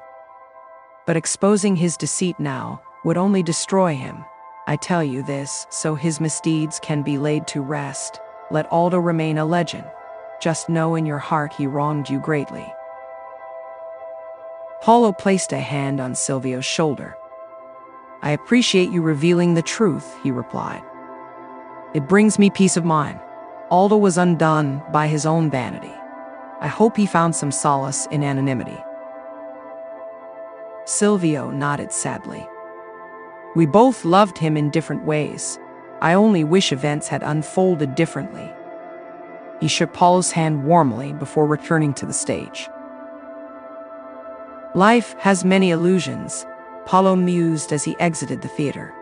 But exposing his deceit now would only destroy him. I tell you this so his misdeeds can be laid to rest. Let Aldo remain a legend. Just know in your heart he wronged you greatly. Paulo placed a hand on Silvio's shoulder. I appreciate you revealing the truth, he replied. It brings me peace of mind. Aldo was undone by his own vanity. I hope he found some solace in anonymity. Silvio nodded sadly. We both loved him in different ways. I only wish events had unfolded differently. He shook Paulo's hand warmly before returning to the stage. Life has many illusions, Paulo mused as he exited the theater.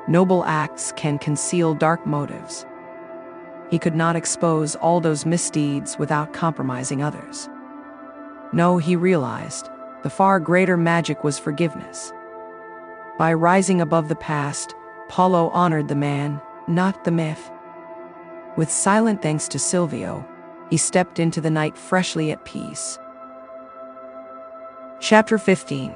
Noble acts can conceal dark motives. He could not expose Aldo's misdeeds without compromising others. No, he realized, the far greater magic was forgiveness. By rising above the past, Paulo honored the man, not the myth. With silent thanks to Silvio, he stepped into the night freshly at peace. Chapter 15.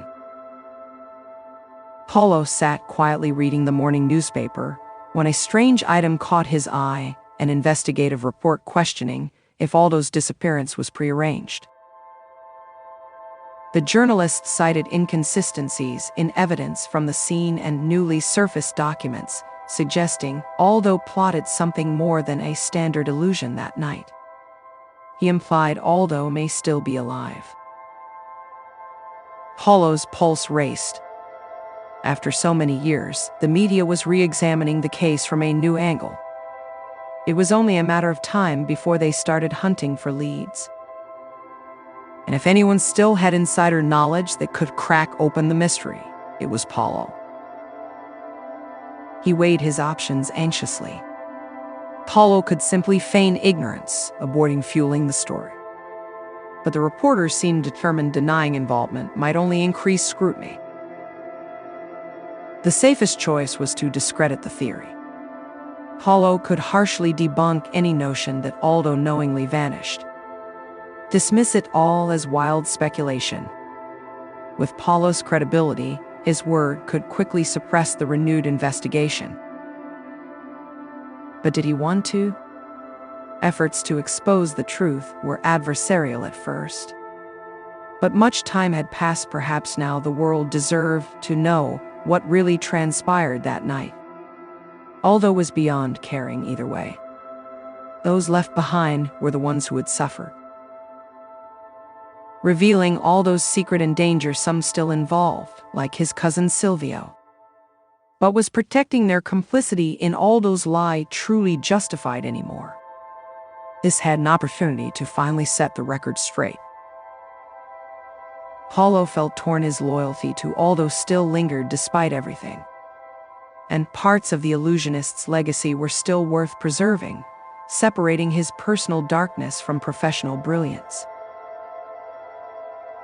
Paulo sat quietly reading the morning newspaper when a strange item caught his eye, an investigative report questioning if Aldo's disappearance was prearranged. The journalist cited inconsistencies in evidence from the scene and newly surfaced documents, suggesting Aldo plotted something more than a standard illusion that night. He implied Aldo may still be alive. Paulo's pulse raced. After so many years, the media was re-examining the case from a new angle. It was only a matter of time before they started hunting for leads. And if anyone still had insider knowledge that could crack open the mystery, it was Paulo. He weighed his options anxiously. Paulo could simply feign ignorance, avoiding fueling the story. But the reporters seemed determined denying involvement might only increase scrutiny. The safest choice was to discredit the theory. Paulo could harshly debunk any notion that Aldo knowingly vanished. Dismiss it all as wild speculation. With Paulo's credibility, his word could quickly suppress the renewed investigation. But did he want to? Efforts to expose the truth were adversarial at first. But much time had passed. Perhaps now the world deserved to know what really transpired that night. Aldo was beyond caring either way. Those left behind were the ones who had suffered. Revealing Aldo's secret and danger some still involved, like his cousin Silvio. But was protecting their complicity in Aldo's lie truly justified anymore? This had an opportunity to finally set the record straight. Paulo felt torn. His loyalty to Aldo still lingered despite everything. And parts of the illusionist's legacy were still worth preserving, separating his personal darkness from professional brilliance.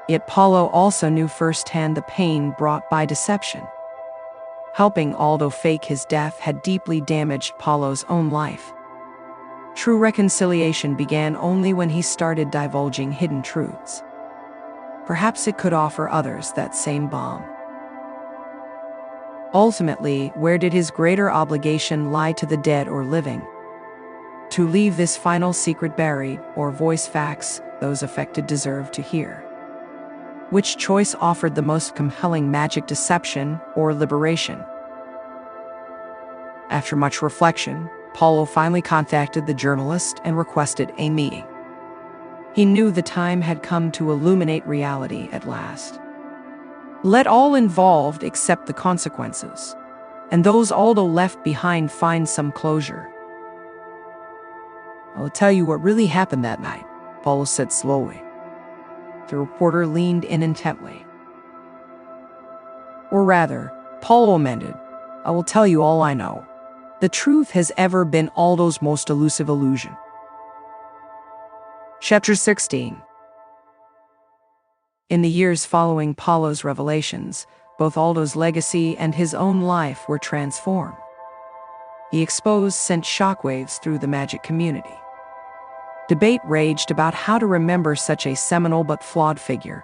Yet Paulo also knew firsthand the pain brought by deception. Helping Aldo fake his death had deeply damaged Paulo's own life. True reconciliation began only when he started divulging hidden truths. Perhaps it could offer others that same balm. Ultimately, where did his greater obligation lie, to the dead or living? To leave this final secret buried, or voice facts those affected deserve to hear? Which choice offered the most compelling magic, deception or liberation? After much reflection, Paulo finally contacted the journalist and requested a meeting. He knew the time had come to illuminate reality at last. Let all involved accept the consequences, and those Aldo left behind find some closure. I'll tell you what really happened that night, Paulo said slowly. The reporter leaned in intently. Or rather, Paulo amended, I will tell you all I know. The truth has ever been Aldo's most elusive illusion. Chapter 16. In the years following Paulo's revelations, both Aldo's legacy and his own life were transformed. The exposed sent shockwaves through the magic community. Debate raged about how to remember such a seminal but flawed figure.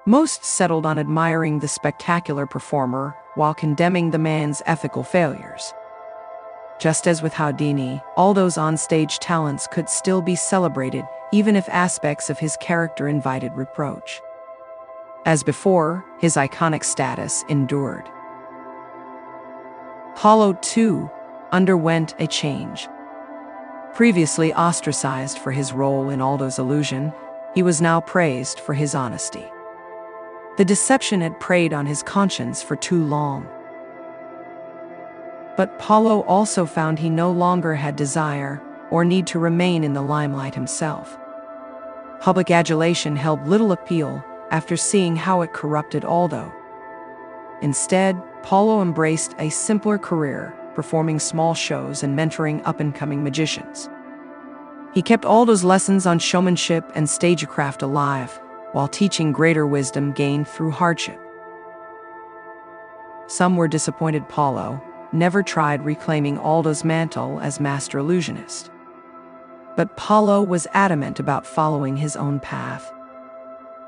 Most settled on admiring the spectacular performer while condemning the man's ethical failures. Just as with Houdini, Aldo's onstage talents could still be celebrated, even if aspects of his character invited reproach. As before, his iconic status endured. Paulo, too, underwent a change. Previously ostracized for his role in Aldo's illusion, he was now praised for his honesty. The deception had preyed on his conscience for too long. But Paulo also found he no longer had desire or need to remain in the limelight himself. Public adulation held little appeal after seeing how it corrupted Aldo. Instead, Paulo embraced a simpler career, performing small shows and mentoring up-and-coming magicians. He kept Aldo's lessons on showmanship and stagecraft alive, while teaching greater wisdom gained through hardship. Some were disappointed Paulo never tried reclaiming Aldo's mantle as master illusionist. But Paulo was adamant about following his own path.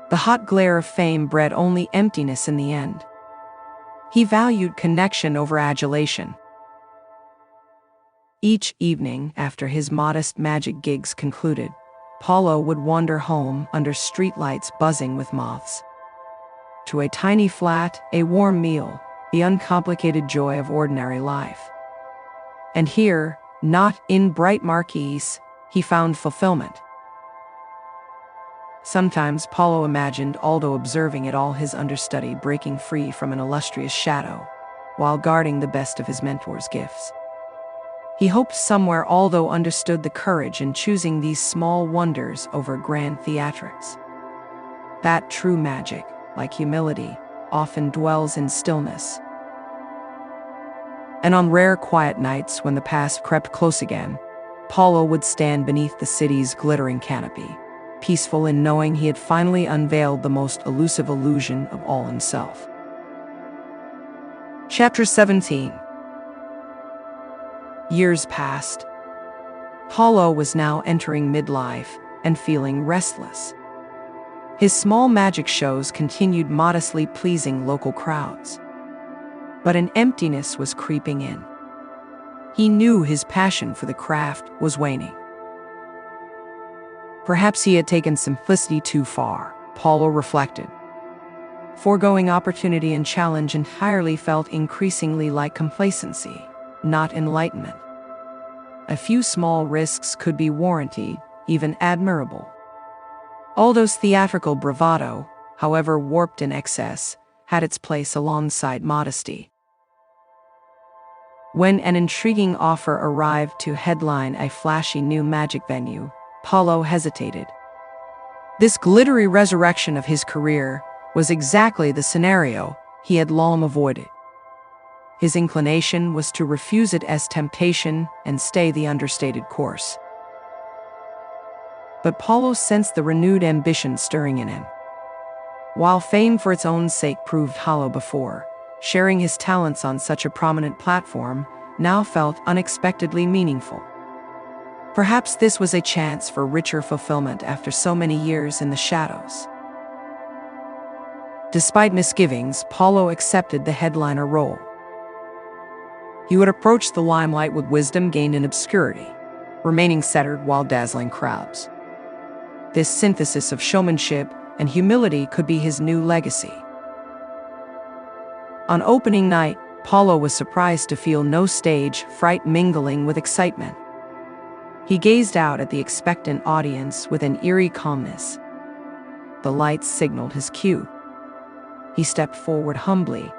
The hot glare of fame bred only emptiness in the end. He valued connection over adulation. Each evening, after his modest magic gigs concluded, Paulo would wander home under streetlights buzzing with moths. To a tiny flat, a warm meal, the uncomplicated joy of ordinary life. And here, not in bright marquees, he found fulfillment. Sometimes Paulo imagined Aldo observing it all, his understudy breaking free from an illustrious shadow, while guarding the best of his mentor's gifts. He hoped somewhere Aldo understood the courage in choosing these small wonders over grand theatrics. That true magic, like humility, often dwells in stillness. And on rare quiet nights when the past crept close again, Paulo would stand beneath the city's glittering canopy, peaceful in knowing he had finally unveiled the most elusive illusion of all himself. Chapter 17. Years passed. Paulo was now entering midlife and feeling restless. His small magic shows continued modestly pleasing local crowds. But an emptiness was creeping in. He knew his passion for the craft was waning. Perhaps he had taken simplicity too far, Paulo reflected. Foregoing opportunity and challenge entirely felt increasingly like complacency, not enlightenment. A few small risks could be warranted, even admirable. Aldo's theatrical bravado, however warped in excess, had its place alongside modesty. When an intriguing offer arrived to headline a flashy new magic venue, Paulo hesitated. This glittery resurrection of his career was exactly the scenario he had long avoided. His inclination was to refuse it as temptation and stay the understated course. But Paulo sensed the renewed ambition stirring in him. While fame for its own sake proved hollow before, sharing his talents on such a prominent platform now felt unexpectedly meaningful. Perhaps this was a chance for richer fulfillment after so many years in the shadows. Despite misgivings, Paulo accepted the headliner role. He would approach the limelight with wisdom gained in obscurity, remaining centered while dazzling crowds. This synthesis of showmanship and humility could be his new legacy. On opening night, Paulo was surprised to feel no stage fright mingling with excitement. He gazed out at the expectant audience with an eerie calmness. The lights signaled his cue. He stepped forward humbly.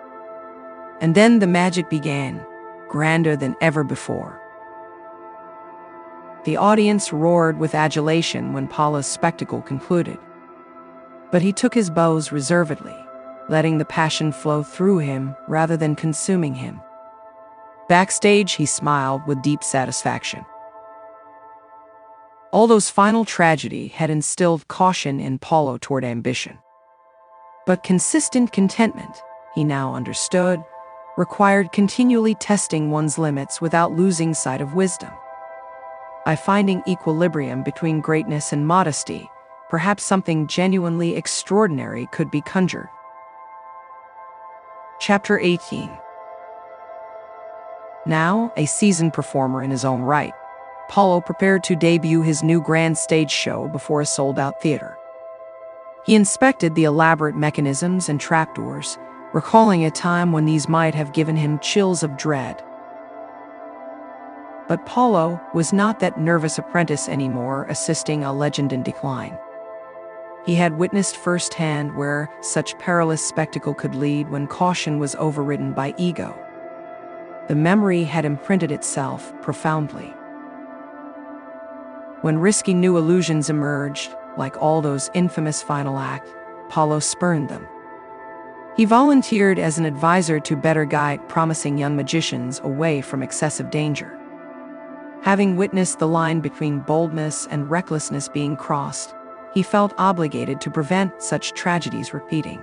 And then the magic began, grander than ever before. The audience roared with adulation when Paulo's spectacle concluded. But he took his bows reservedly, letting the passion flow through him rather than consuming him. Backstage, he smiled with deep satisfaction. Aldo's final tragedy had instilled caution in Paulo toward ambition. But consistent contentment, he now understood, required continually testing one's limits without losing sight of wisdom. by finding equilibrium between greatness and modesty, perhaps something genuinely extraordinary could be conjured. Chapter 18. Now, a seasoned performer in his own right, Paulo prepared to debut his new grand stage show before a sold-out theater. He inspected the elaborate mechanisms and trapdoors, recalling a time when these might have given him chills of dread. But Paulo was not that nervous apprentice anymore, assisting a legend in decline. He had witnessed firsthand where such perilous spectacle could lead when caution was overridden by ego. The memory had imprinted itself profoundly. When risky new illusions emerged, like Aldo's infamous final act, Paulo spurned them. He volunteered as an advisor to better guide promising young magicians away from excessive danger. Having witnessed the line between boldness and recklessness being crossed, he felt obligated to prevent such tragedies repeating.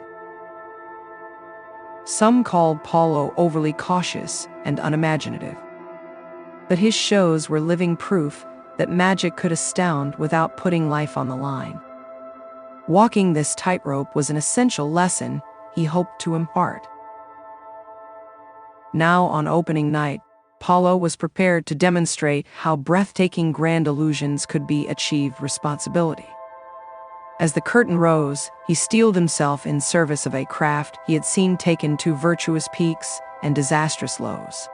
Some called Paulo overly cautious and unimaginative. But his shows were living proof that magic could astound without putting life on the line. Walking this tightrope was an essential lesson he hoped to impart. Now, on opening night, Paulo was prepared to demonstrate how breathtaking grand illusions could be achieved responsibly. As the curtain rose, he steeled himself in service of a craft he had seen taken to virtuous peaks and disastrous lows.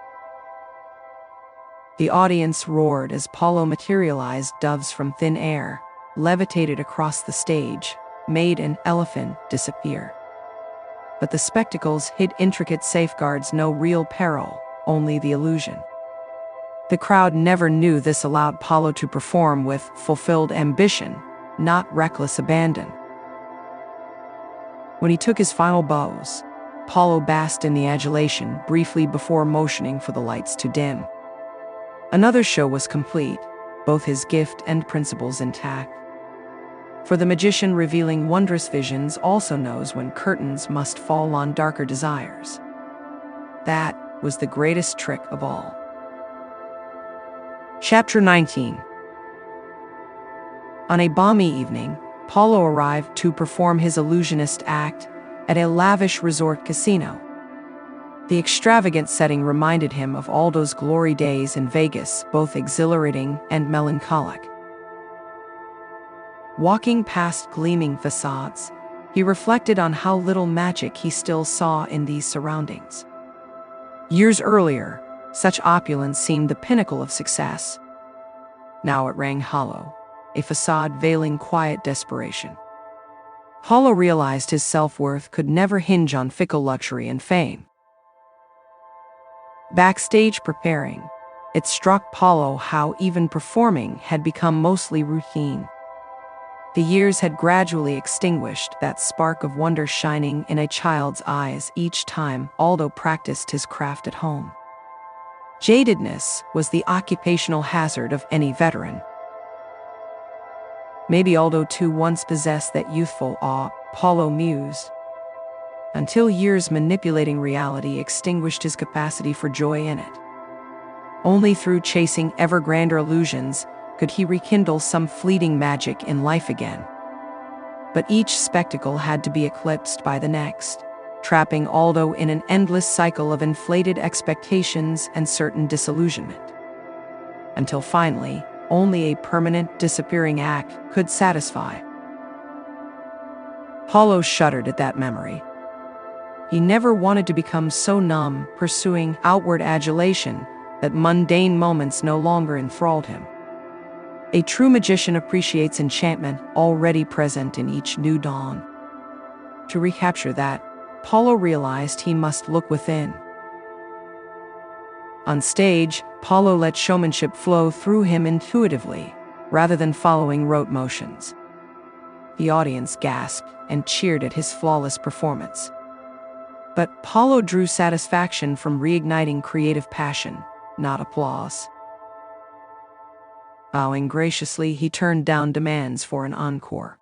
The audience roared as Paulo materialized doves from thin air, levitated across the stage, made an elephant disappear. But the spectacles hid intricate safeguards, no real peril, only the illusion. The crowd never knew this allowed Paulo to perform with fulfilled ambition, not reckless abandon. When he took his final bows, Paulo basked in the adulation briefly before motioning for the lights to dim. Another show was complete, both his gift and principles intact. For the magician revealing wondrous visions also knows when curtains must fall on darker desires. That was the greatest trick of all. Chapter 19. On a balmy evening, Paulo arrived to perform his illusionist act at a lavish resort casino. The extravagant setting reminded him of Aldo's glory days in Vegas, both exhilarating and melancholic. Walking past gleaming facades, he reflected on how little magic he still saw in these surroundings. Years earlier, such opulence seemed the pinnacle of success. Now it rang hollow, a facade veiling quiet desperation. Paulo realized his self-worth could never hinge on fickle luxury and fame. Backstage preparing, it struck Paulo how even performing had become mostly routine. The years had gradually extinguished that spark of wonder shining in a child's eyes each time Aldo practiced his craft at home. Jadedness was the occupational hazard of any veteran. Maybe Aldo too once possessed that youthful awe, Paulo mused, until years manipulating reality extinguished his capacity for joy in it. Only through chasing ever grander illusions could he rekindle some fleeting magic in life again. But each spectacle had to be eclipsed by the next, trapping Aldo in an endless cycle of inflated expectations and certain disillusionment. Until finally, only a permanent disappearing act could satisfy. Paulo shuddered at that memory. He never wanted to become so numb, pursuing outward adulation, that mundane moments no longer enthralled him. A true magician appreciates enchantment already present in each new dawn. To recapture that, Paulo realized he must look within. On stage, Paulo let showmanship flow through him intuitively, rather than following rote motions. The audience gasped and cheered at his flawless performance. But Paulo drew satisfaction from reigniting creative passion, not applause. Bowing graciously, he turned down demands for an encore.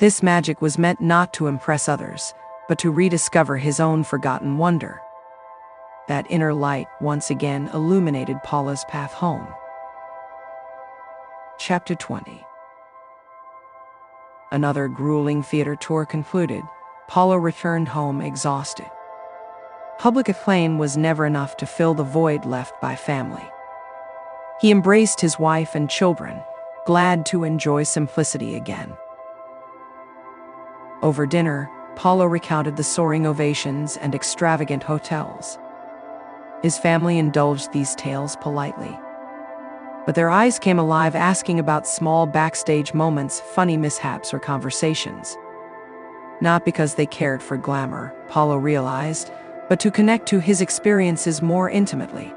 This magic was meant not to impress others, but to rediscover his own forgotten wonder. That inner light once again illuminated Paulo's path home. Chapter 20. Another grueling theater tour concluded. Paulo returned home exhausted. Public acclaim was never enough to fill the void left by family. He embraced his wife and children, glad to enjoy simplicity again. Over dinner, Paulo recounted the soaring ovations and extravagant hotels. His family indulged these tales politely, but their eyes came alive asking about small backstage moments, funny mishaps, or conversations. Not because they cared for glamour, Paulo realized, but to connect to his experiences more intimately.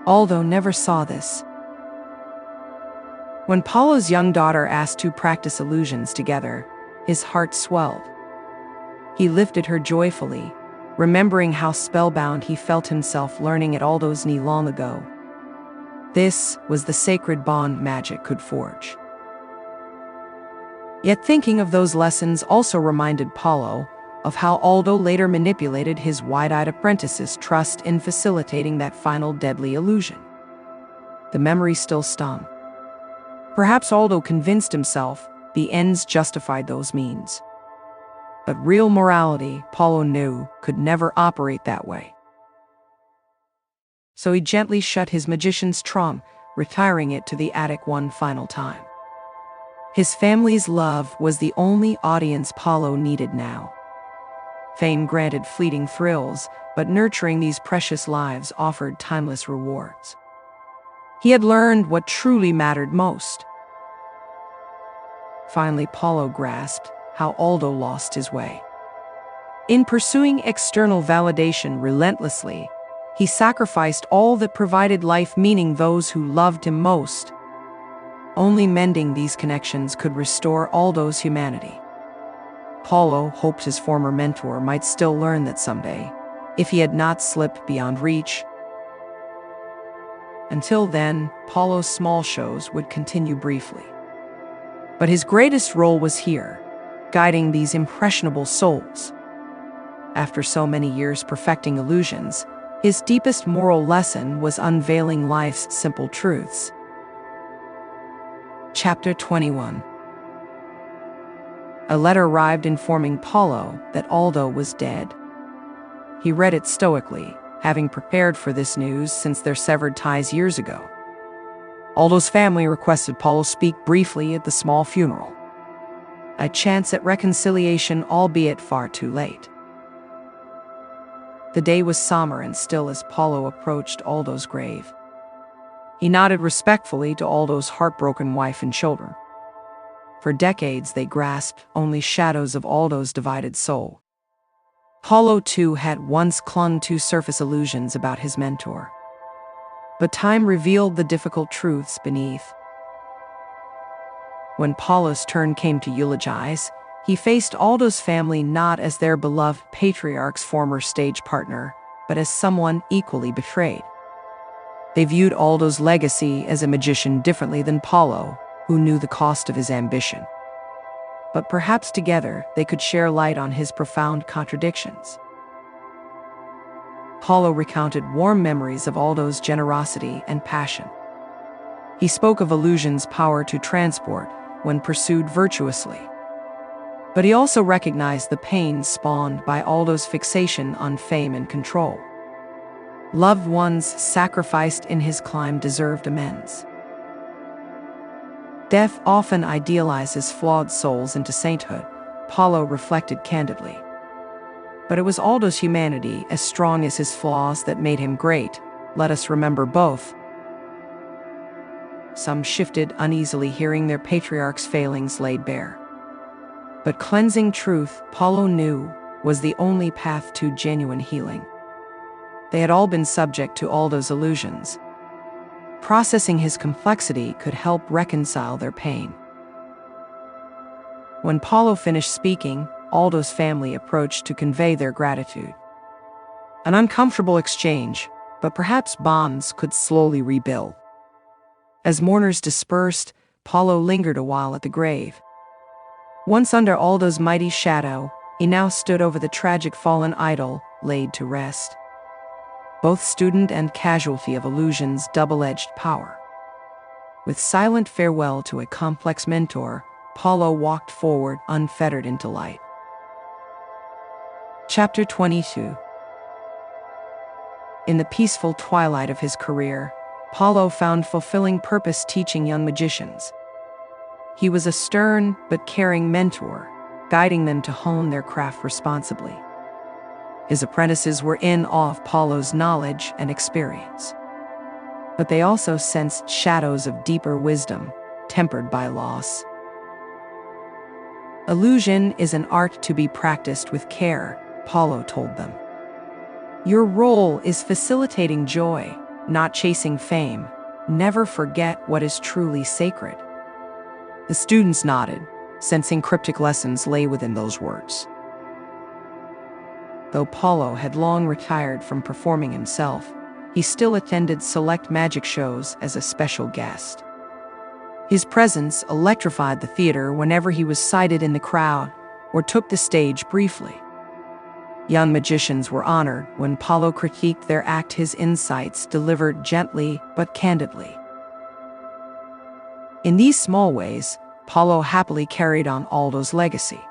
Aldo never saw this. When Paulo's young daughter asked to practice illusions together, his heart swelled. He lifted her joyfully, remembering how spellbound he felt himself learning at Aldo's knee long ago. This was the sacred bond magic could forge. Yet thinking of those lessons also reminded Paulo of how Aldo later manipulated his wide-eyed apprentice's trust in facilitating that final deadly illusion. The memory still stung. Perhaps Aldo convinced himself the ends justified those means. But real morality, Paulo knew, could never operate that way. So he gently shut his magician's trunk, retiring it to the attic one final time. His family's love was the only audience Paulo needed now. Fame granted fleeting thrills, but nurturing these precious lives offered timeless rewards. He had learned what truly mattered most. Finally, Paulo grasped how Aldo lost his way. In pursuing external validation relentlessly, he sacrificed all that provided life meaning, those who loved him most. Only mending these connections could restore Aldo's humanity. Paulo hoped his former mentor might still learn that someday, if he had not slipped beyond reach. Until then, Paulo's small shows would continue briefly. But his greatest role was here, guiding these impressionable souls. After so many years perfecting illusions, his deepest moral lesson was unveiling life's simple truths. Chapter 21. A letter arrived informing Paulo that Aldo was dead. He read it stoically, having prepared for this news since their severed ties years ago. Aldo's family requested Paulo speak briefly at the small funeral. A chance at reconciliation, albeit far too late. The day was somber and still as Paulo approached Aldo's grave. He nodded respectfully to Aldo's heartbroken wife and children. For decades, they grasped only shadows of Aldo's divided soul. Paulo, too, had once clung to surface illusions about his mentor. But time revealed the difficult truths beneath. When Paulo's turn came to eulogize, he faced Aldo's family not as their beloved patriarch's former stage partner, but as someone equally betrayed. They viewed Aldo's legacy as a magician differently than Paulo, who knew the cost of his ambition. But perhaps together they could share light on his profound contradictions. Paulo recounted warm memories of Aldo's generosity and passion. He spoke of illusion's power to transport when pursued virtuously. But he also recognized the pain spawned by Aldo's fixation on fame and control. Loved ones sacrificed in his climb deserved amends. Death often idealizes flawed souls into sainthood, Paulo reflected candidly. But it was Aldo's humanity, as strong as his flaws, that made him great. Let us remember both. Some shifted uneasily, hearing their patriarch's failings laid bare. But cleansing truth, Paulo knew, was the only path to genuine healing. They had all been subject to Aldo's illusions. Processing his complexity could help reconcile their pain. When Paulo finished speaking, Aldo's family approached to convey their gratitude. An uncomfortable exchange, but perhaps bonds could slowly rebuild. As mourners dispersed, Paulo lingered a while at the grave. Once under Aldo's mighty shadow, he now stood over the tragic fallen idol, laid to rest. Both student and casualty of illusion's double-edged power. With silent farewell to a complex mentor, Paulo walked forward unfettered into light. Chapter 22. In the peaceful twilight of his career, Paulo found fulfilling purpose teaching young magicians. He was a stern but caring mentor, guiding them to hone their craft responsibly. His apprentices were in awe of Paulo's knowledge and experience. But they also sensed shadows of deeper wisdom, tempered by loss. Illusion is an art to be practiced with care, Paulo told them. Your role is facilitating joy, not chasing fame. Never forget what is truly sacred. The students nodded, sensing cryptic lessons lay within those words. Though Paulo had long retired from performing himself, he still attended select magic shows as a special guest. His presence electrified the theater whenever he was sighted in the crowd or took the stage briefly. Young magicians were honored when Paulo critiqued their act, his insights delivered gently but candidly. In these small ways, Paulo happily carried on Aldo's legacy.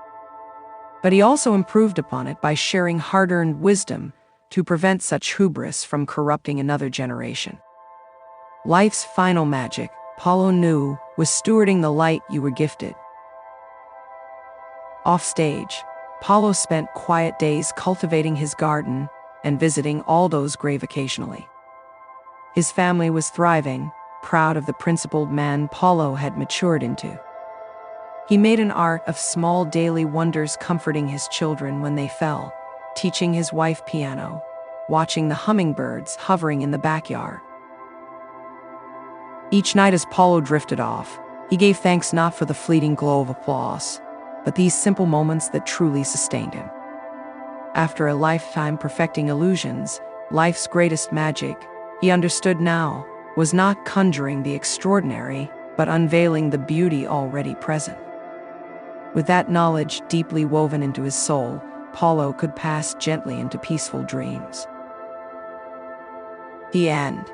But he also improved upon it by sharing hard-earned wisdom to prevent such hubris from corrupting another generation. Life's final magic, Paulo knew, was stewarding the light you were gifted. Offstage, Paulo spent quiet days cultivating his garden and visiting Aldo's grave occasionally. His family was thriving, proud of the principled man Paulo had matured into. He made an art of small daily wonders, comforting his children when they fell, teaching his wife piano, watching the hummingbirds hovering in the backyard. Each night as Paulo drifted off, he gave thanks not for the fleeting glow of applause, but these simple moments that truly sustained him. After a lifetime perfecting illusions, life's greatest magic, he understood now, was not conjuring the extraordinary, but unveiling the beauty already present. With that knowledge deeply woven into his soul, Paulo could pass gently into peaceful dreams. The end.